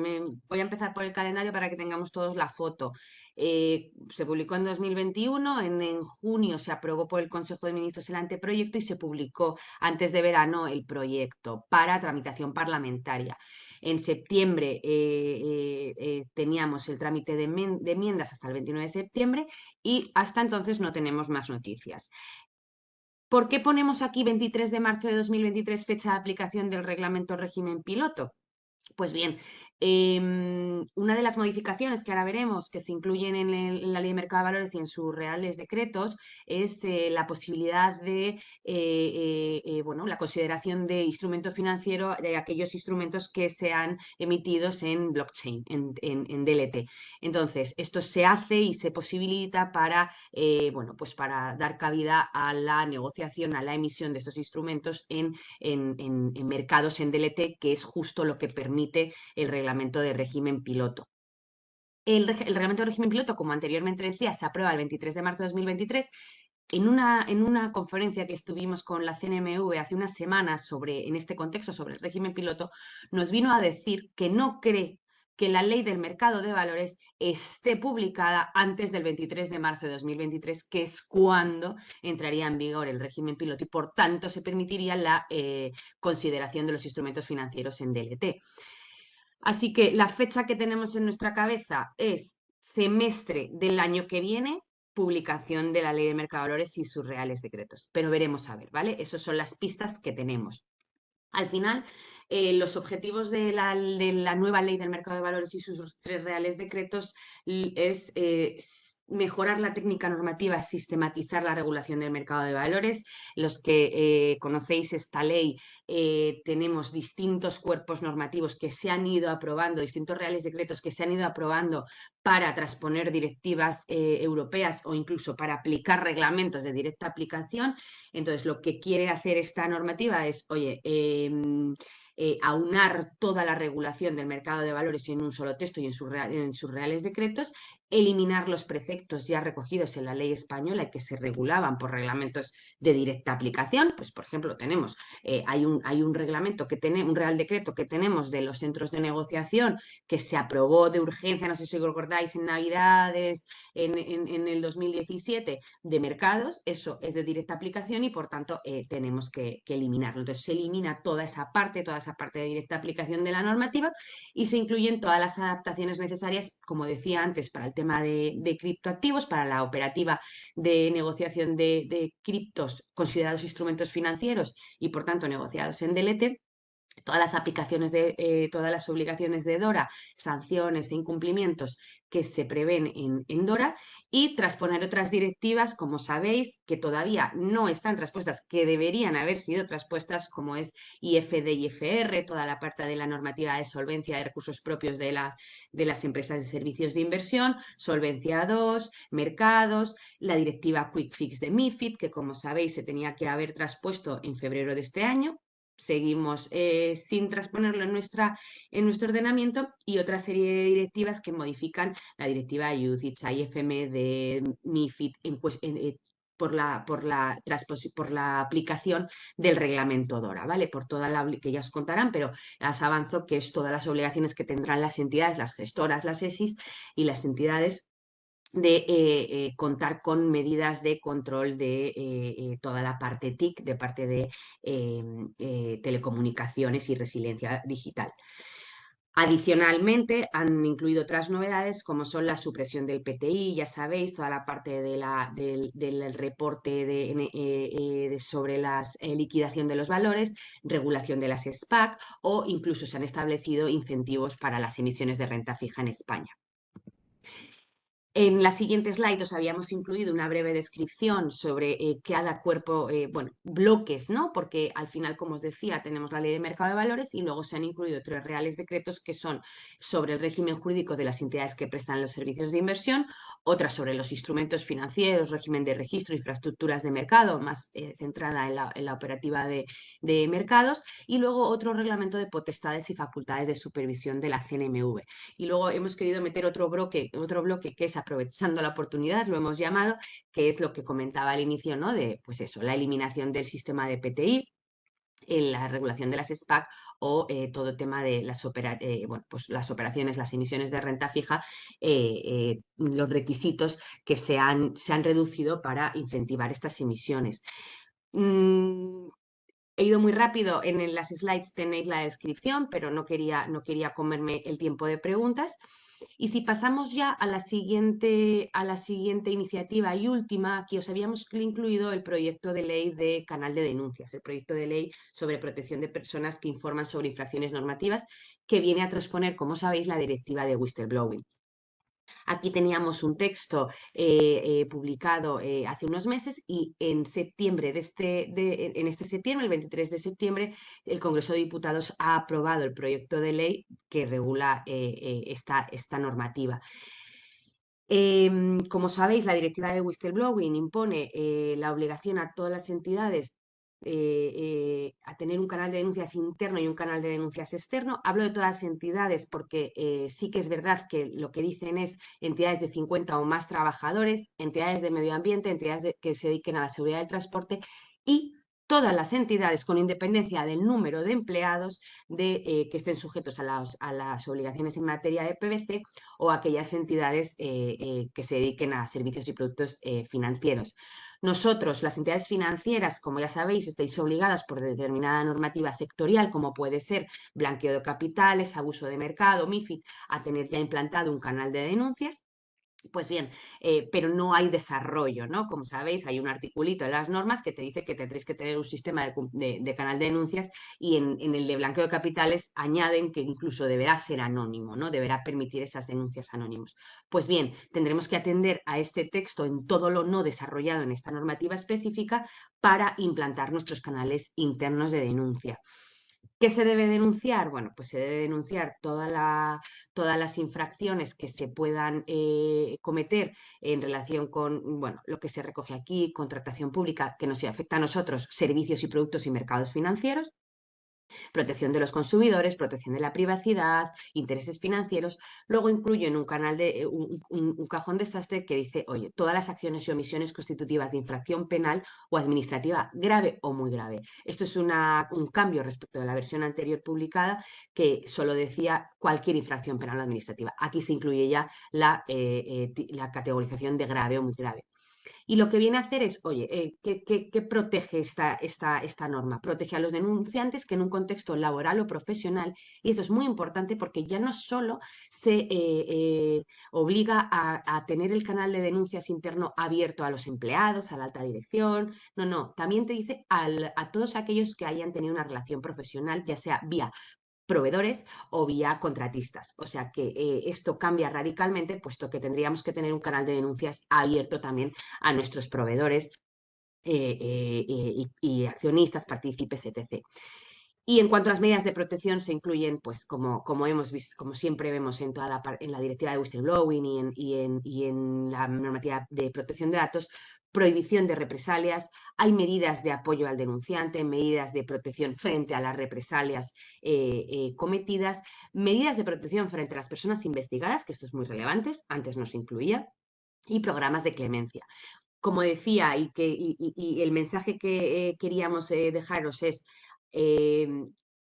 voy a empezar por el calendario para que tengamos todos la foto. Se publicó en 2021, en junio se aprobó por el Consejo de Ministros el anteproyecto y se publicó antes de verano el proyecto para tramitación parlamentaria. En septiembre teníamos el trámite de enmiendas hasta el 29 de septiembre y hasta entonces no tenemos más noticias. ¿Por qué ponemos aquí 23 de marzo de 2023 fecha de aplicación del reglamento régimen piloto? Pues bien, una de las modificaciones que ahora veremos que se incluyen en la Ley de Mercado de Valores y en sus reales decretos es la posibilidad de, bueno, la consideración de instrumento financiero de aquellos instrumentos que sean emitidos en blockchain, en DLT. Entonces, esto se hace y se posibilita para, bueno, pues para dar cabida a la negociación, a la emisión de estos instrumentos en mercados en DLT, que es justo lo que permite el reglamento de régimen piloto. El reglamento de régimen piloto, como anteriormente decía, se aprueba el 23 de marzo de 2023. En una conferencia que estuvimos con la CNMV hace unas semanas en este contexto sobre el régimen piloto, nos vino a decir que no cree que la ley del mercado de valores esté publicada antes del 23 de marzo de 2023, que es cuando entraría en vigor el régimen piloto y, por tanto, se permitiría la consideración de los instrumentos financieros en DLT. Así que la fecha que tenemos en nuestra cabeza es semestre del año que viene, publicación de la Ley de Mercado de Valores y sus reales decretos. Pero veremos a ver, ¿vale? Esas son las pistas que tenemos. Al final, los objetivos de la nueva Ley del Mercado de Valores y sus 3 reales decretos es mejorar la técnica normativa, sistematizar la regulación del mercado de valores. Los que conocéis esta ley, tenemos distintos cuerpos normativos que se han ido aprobando, distintos reales decretos que se han ido aprobando para transponer directivas europeas o incluso para aplicar reglamentos de directa aplicación. Entonces, lo que quiere hacer esta normativa es, oye, aunar toda la regulación del mercado de valores en un solo texto y en sus reales decretos, eliminar los preceptos ya recogidos en la ley española y que se regulaban por reglamentos de directa aplicación. Pues, por ejemplo, tenemos, hay un reglamento un real decreto que tenemos de los centros de negociación que se aprobó de urgencia, no sé si os acordáis, en Navidades, en el 2017, de mercados. Eso es de directa aplicación y, por tanto, tenemos que eliminarlo. Entonces, se elimina toda esa parte de directa aplicación de la normativa y se incluyen todas las adaptaciones necesarias, como decía antes, para el tema de criptoactivos, para la operativa de negociación de criptos considerados instrumentos financieros y, por tanto, negociados en DLT. Todas las aplicaciones todas las obligaciones de DORA, sanciones e incumplimientos que se prevén en DORA, y transponer otras directivas, como sabéis, que todavía no están transpuestas, que deberían haber sido transpuestas, como es IFD y IFR, toda la parte de la normativa de solvencia de recursos propios de las empresas de servicios de inversión, Solvencia II, mercados, la directiva Quick Fix de MiFID, que, como sabéis, se tenía que haber transpuesto en febrero de este año. seguimos sin transponerlo en nuestro ordenamiento, y otra serie de directivas que modifican la directiva UCITS, IFMD, MiFID, por la aplicación del reglamento DORA, ¿vale? Por toda que ya os contarán, pero os avanzo que es todas las obligaciones que tendrán las entidades, las gestoras, las ESIs y las entidades de contar con medidas de control de toda la parte TIC, de parte de telecomunicaciones y resiliencia digital. Adicionalmente, han incluido otras novedades como son la supresión del PTI, ya sabéis, toda la parte del reporte sobre la liquidación de los valores, regulación de las SPAC, o incluso se han establecido incentivos para las emisiones de renta fija en España. En la siguiente slide os habíamos incluido una breve descripción sobre cada cuerpo, bueno, bloques, ¿no? Porque al final, como os decía, tenemos la Ley de Mercado de Valores y luego se han incluido 3 reales decretos que son sobre el régimen jurídico de las entidades que prestan los servicios de inversión, otras sobre los instrumentos financieros, régimen de registro, infraestructuras de mercado, más centrada en la operativa de mercados, y luego otro reglamento de potestades y facultades de supervisión de la CNMV. Y luego hemos querido meter otro bloque que es aprovechando la oportunidad, lo hemos llamado, que es lo que comentaba al inicio, ¿no? De, pues eso, la eliminación del sistema de PTI, la regulación de las SPAC o todo el tema de bueno, pues las operaciones, las emisiones de renta fija, los requisitos que se han reducido para incentivar estas emisiones. He ido muy rápido, en las slides tenéis la descripción, pero no quería comerme el tiempo de preguntas. Y si pasamos ya a la siguiente iniciativa y última, aquí os habíamos incluido el proyecto de ley de canal de denuncias, el proyecto de ley sobre protección de personas que informan sobre infracciones normativas, que viene a transponer, como sabéis, la directiva de whistleblowing. Aquí teníamos un texto publicado hace unos meses, y en septiembre en este septiembre, el 23 de septiembre, el Congreso de Diputados ha aprobado el proyecto de ley que regula esta normativa. Como sabéis, la directiva de whistleblowing impone la obligación a todas las entidades a tener un canal de denuncias interno y un canal de denuncias externo. Hablo de todas las entidades porque sí que es verdad que lo que dicen es entidades de 50 o más trabajadores, entidades de medio ambiente, entidades que se dediquen a la seguridad del transporte, y todas las entidades, con independencia del número de empleados que estén sujetos a las obligaciones en materia de PVC, o aquellas entidades que se dediquen a servicios y productos financieros. Nosotros, las entidades financieras, como ya sabéis, estáis obligadas por determinada normativa sectorial, como puede ser blanqueo de capitales, abuso de mercado, MiFID, a tener ya implantado un canal de denuncias. Pues bien, pero no hay desarrollo, ¿no? Como sabéis, hay un articulito en las normas que te dice que tendréis que tener un sistema de canal de denuncias, y en el de blanqueo de capitales añaden que incluso deberá ser anónimo, ¿no? Deberá permitir esas denuncias anónimos. Pues bien, tendremos que atender a este texto en todo lo no desarrollado en esta normativa específica para implantar nuestros canales internos de denuncia. ¿Qué se debe denunciar? Bueno, pues se debe denunciar todas las infracciones que se puedan cometer en relación con, bueno, lo que se recoge aquí: contratación pública que nos afecta a nosotros, servicios y productos y mercados financieros, protección de los consumidores, protección de la privacidad, intereses financieros. Luego incluyo en un un cajón desastre que dice, oye, todas las acciones y omisiones constitutivas de infracción penal o administrativa grave o muy grave. Esto es un cambio respecto a la versión anterior publicada, que solo decía cualquier infracción penal o administrativa. Aquí se incluye ya la categorización de grave o muy grave. Y lo que viene a hacer es, oye, ¿qué protege esta norma? Protege a los denunciantes que en un contexto laboral o profesional, y esto es muy importante porque ya no solo se obliga a tener el canal de denuncias interno abierto a los empleados, a la alta dirección, no, también te dice a todos aquellos que hayan tenido una relación profesional, ya sea vía proveedores o vía contratistas. O sea que esto cambia radicalmente, puesto que tendríamos que tener un canal de denuncias abierto también a nuestros proveedores y accionistas, partícipes, etc. Y en cuanto a las medidas de protección, se incluyen, pues como hemos visto, como siempre vemos en la directiva de whistleblowing y en la normativa de protección de datos, prohibición de represalias, hay medidas de apoyo al denunciante, medidas de protección frente a las represalias cometidas, medidas de protección frente a las personas investigadas, que esto es muy relevante, antes no se incluía, y programas de clemencia. Como decía, y el mensaje que queríamos dejaros es,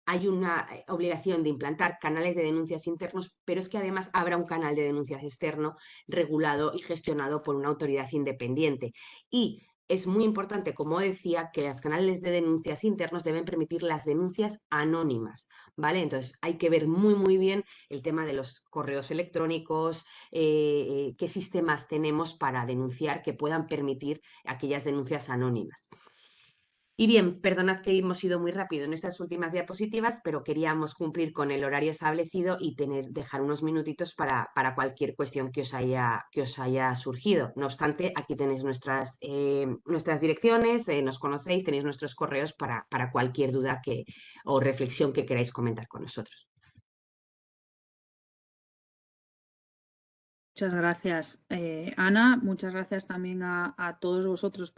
hay una obligación de implantar canales de denuncias internos, pero es que además habrá un canal de denuncias externo regulado y gestionado por una autoridad independiente. Y es muy importante, como decía, que los canales de denuncias internos deben permitir las denuncias anónimas, ¿vale? Entonces hay que ver muy, muy bien el tema de los correos electrónicos, qué sistemas tenemos para denunciar que puedan permitir aquellas denuncias anónimas. Y bien, perdonad que hemos ido muy rápido en estas últimas diapositivas, pero queríamos cumplir con el horario establecido y dejar unos minutitos para cualquier cuestión que os haya surgido. No obstante, aquí tenéis nuestras direcciones, nos conocéis, tenéis nuestros correos para cualquier duda o reflexión que queráis comentar con nosotros. Muchas gracias, Ana. Muchas gracias también a todos vosotros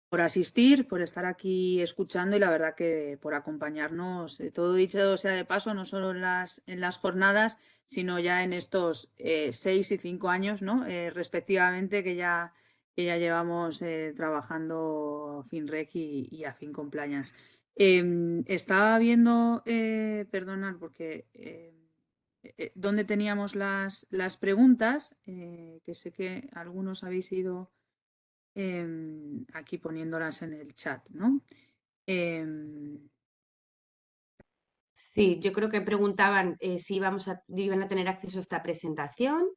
por asistir, por estar aquí escuchando y la verdad que por acompañarnos. Todo dicho sea de paso, no solo en las jornadas, sino ya en estos 6 y 5 años, ¿no? Respectivamente, que ya llevamos trabajando FinRec y a FinCompliance. Estaba viendo, perdonad, porque ¿dónde teníamos las preguntas? Que sé que algunos habéis ido aquí poniéndolas en el chat, ¿no? Sí, yo creo que preguntaban si iban a tener acceso a esta presentación.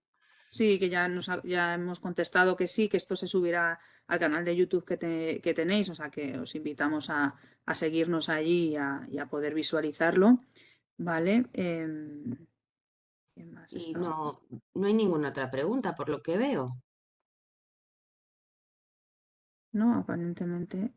Sí, que ya hemos contestado que sí, que esto se subirá al canal de YouTube que tenéis, o sea que os invitamos a seguirnos allí y a poder visualizarlo, ¿vale? ¿Qué más Y estaba? no hay ninguna otra pregunta, por lo que veo. No, aparentemente.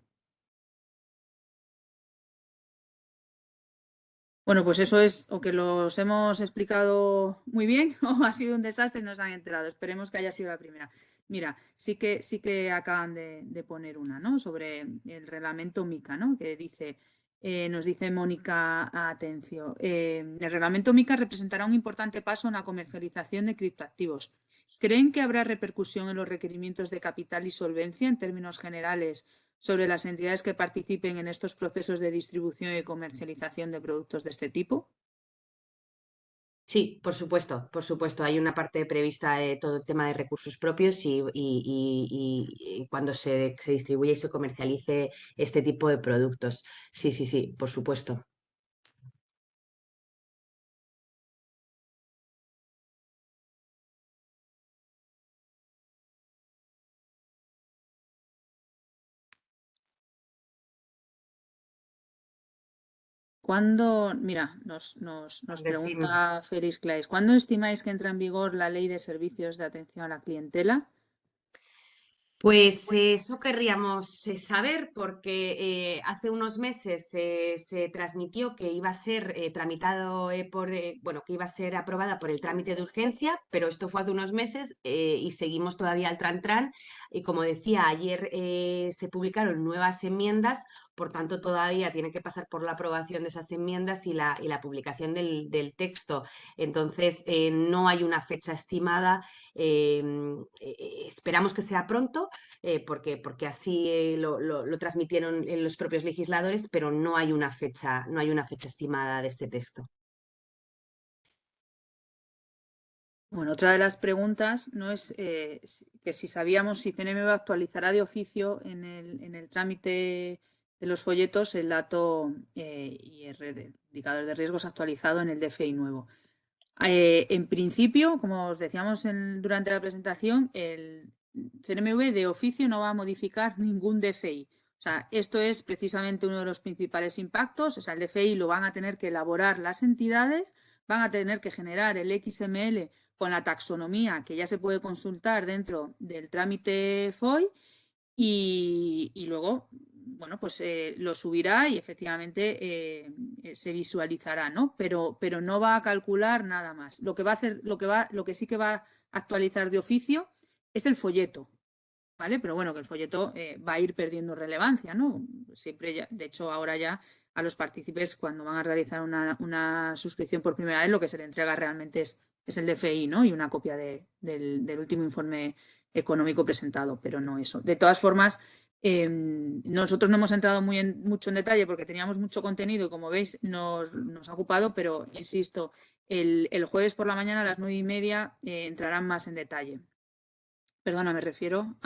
Bueno, pues eso es, o que los hemos explicado muy bien o ha sido un desastre y no se han enterado. Esperemos que haya sido la primera. Mira, sí que acaban de poner una, ¿no? Sobre el reglamento MICA, ¿no? Que dice, nos dice Mónica Atencio, el reglamento MICA representará un importante paso en la comercialización de criptoactivos. ¿Creen que habrá repercusión en los requerimientos de capital y solvencia en términos generales sobre las entidades que participen en estos procesos de distribución y comercialización de productos de este tipo? Sí, por supuesto, por supuesto. Hay una parte prevista de todo el tema de recursos propios y cuando se distribuye y se comercialice este tipo de productos. Sí, sí, sí, por supuesto. ¿Cuándo, mira, nos Decime. pregunta Félix Claes, ¿cuándo estimáis que entra en vigor la Ley de Servicios de Atención a la Clientela? Pues eso querríamos saber porque hace unos meses se transmitió que iba a ser tramitado bueno, que iba a ser aprobada por el trámite de urgencia, pero esto fue hace unos meses y seguimos todavía al tran-tran. Y como decía, ayer se publicaron nuevas enmiendas, por tanto todavía tiene que pasar por la aprobación de esas enmiendas y la publicación del texto. Entonces, no hay una fecha estimada. Esperamos que sea pronto porque así lo transmitieron los propios legisladores, pero no hay una fecha estimada de este texto. Bueno, otra de las preguntas no es que si sabíamos si CNMV actualizará de oficio en el trámite de los folletos el dato IR, del indicador de riesgos actualizado en el DFI nuevo. En principio, como os decíamos durante la presentación, el CNMV de oficio no va a modificar ningún DFI. O sea, esto es precisamente uno de los principales impactos. O sea, el DFI lo van a tener que elaborar las entidades, van a tener que generar el XML con la taxonomía que ya se puede consultar dentro del trámite FOI y luego, bueno, pues lo subirá y efectivamente se visualizará, ¿no? Pero no va a calcular nada más. Lo que va a hacer, lo que sí que va a actualizar de oficio es el folleto, ¿vale? Pero bueno, que el folleto va a ir perdiendo relevancia, ¿no? Siempre ya, de hecho, ahora ya a los partícipes cuando van a realizar una suscripción por primera vez, lo que se le entrega realmente es el DFI, ¿no? Y una copia del último informe económico presentado, pero no eso. De todas formas, nosotros no hemos entrado mucho en detalle porque teníamos mucho contenido y como veis nos ha ocupado, pero insisto, el jueves por la mañana a las 9:30 entrarán más en detalle. Perdona, me refiero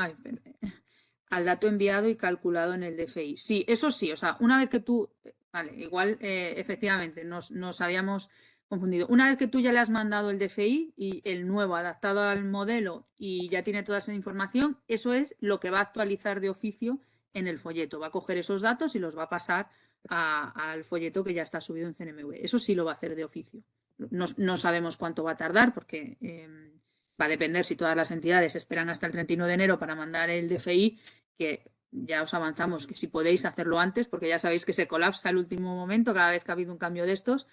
al dato enviado y calculado en el DFI. Sí, eso sí, o sea, una vez que tú, vale, igual efectivamente nos habíamos confundido. Una vez que tú ya le has mandado el DFI y el nuevo adaptado al modelo y ya tiene toda esa información, eso es lo que va a actualizar de oficio en el folleto. Va a coger esos datos y los va a pasar al folleto que ya está subido en CNMV. Eso sí lo va a hacer de oficio. No sabemos cuánto va a tardar porque va a depender si todas las entidades esperan hasta el 31 de enero para mandar el DFI, que ya os avanzamos que si podéis hacerlo antes, porque ya sabéis que se colapsa el último momento cada vez que ha habido un cambio de estos,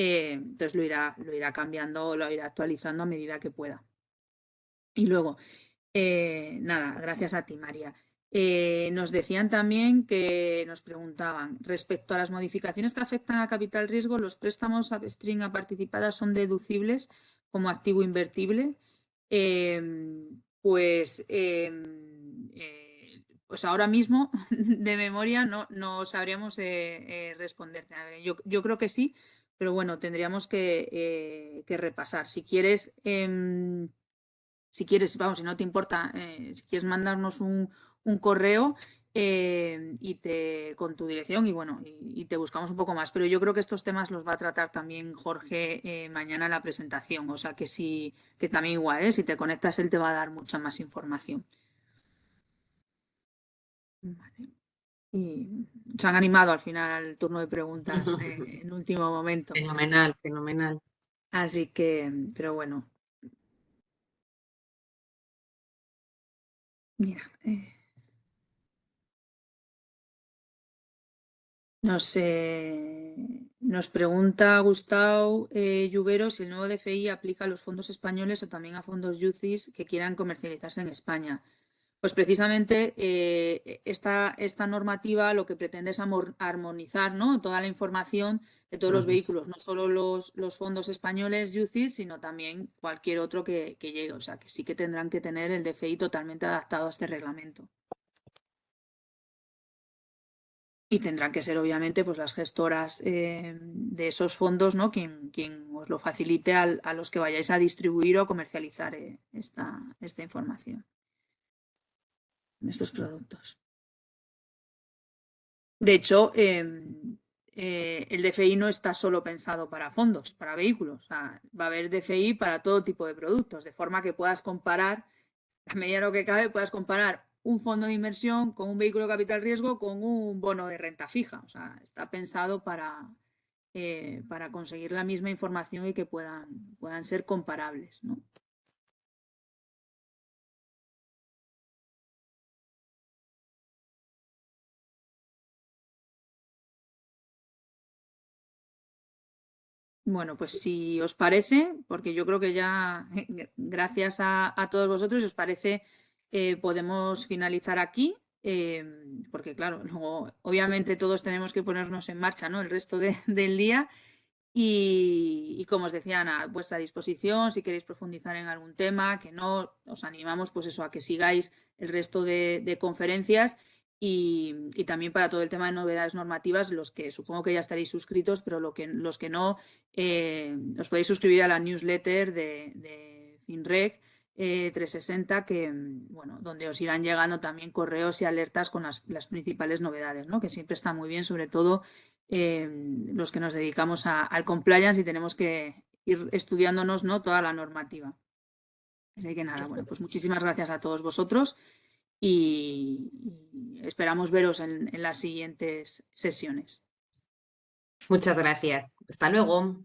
entonces lo irá cambiando, lo irá actualizando a medida que pueda. Y luego, nada, gracias a ti, María. Nos decían también que nos preguntaban respecto a las modificaciones que afectan al capital riesgo, los préstamos upstream a participadas son deducibles como activo invertible. Pues ahora mismo de memoria no sabríamos responderte. A ver, yo creo que sí, pero bueno, tendríamos que repasar. Si quieres, vamos, si no te importa, si quieres mandarnos un correo con tu dirección y bueno, y te buscamos un poco más. Pero yo creo que estos temas los va a tratar también Jorge mañana en la presentación. O sea que sí, que también igual, si te conectas él te va a dar mucha más información. Vale. Y se han animado al final al turno de preguntas en último momento. Fenomenal, fenomenal. Así que, pero bueno. Mira. Nos pregunta Gustavo Lluvero si el nuevo DFI aplica a los fondos españoles o también a fondos UCITS que quieran comercializarse en España. Pues precisamente esta normativa lo que pretende es armonizar, ¿no?, toda la información de todos los vehículos, no solo los fondos españoles UCITS, sino también cualquier otro que llegue. O sea, que sí que tendrán que tener el DFI totalmente adaptado a este reglamento. Y tendrán que ser, obviamente, pues las gestoras de esos fondos, ¿no?, quien os lo facilite a los que vayáis a distribuir o comercializar esta información, estos productos. De hecho, el DFI no está solo pensado para fondos, para vehículos. O sea, va a haber DFI para todo tipo de productos, de forma que puedas comparar, a medida de lo que cabe, puedas comparar un fondo de inversión con un vehículo de capital riesgo con un bono de renta fija. O sea, está pensado para conseguir la misma información y que puedan ser comparables, ¿no? Bueno, pues si os parece, porque yo creo que ya, gracias a todos vosotros, si os parece, podemos finalizar aquí, porque claro, luego obviamente todos tenemos que ponernos en marcha, ¿no?, el resto del día. Y como os decía, a vuestra disposición, si queréis profundizar en algún tema, que no, os animamos pues eso, a que sigáis el resto de conferencias y también para todo el tema de novedades normativas, los que supongo que ya estaréis suscritos, pero los que no, os podéis suscribir a la newsletter de FinReg 360, que, bueno, donde os irán llegando también correos y alertas con las principales novedades, ¿no?, que siempre está muy bien, sobre todo los que nos dedicamos al compliance y tenemos que ir estudiándonos, ¿no?, toda la normativa. Así que nada, bueno, pues muchísimas gracias a todos vosotros y esperamos veros en las siguientes sesiones. Muchas gracias. Hasta luego.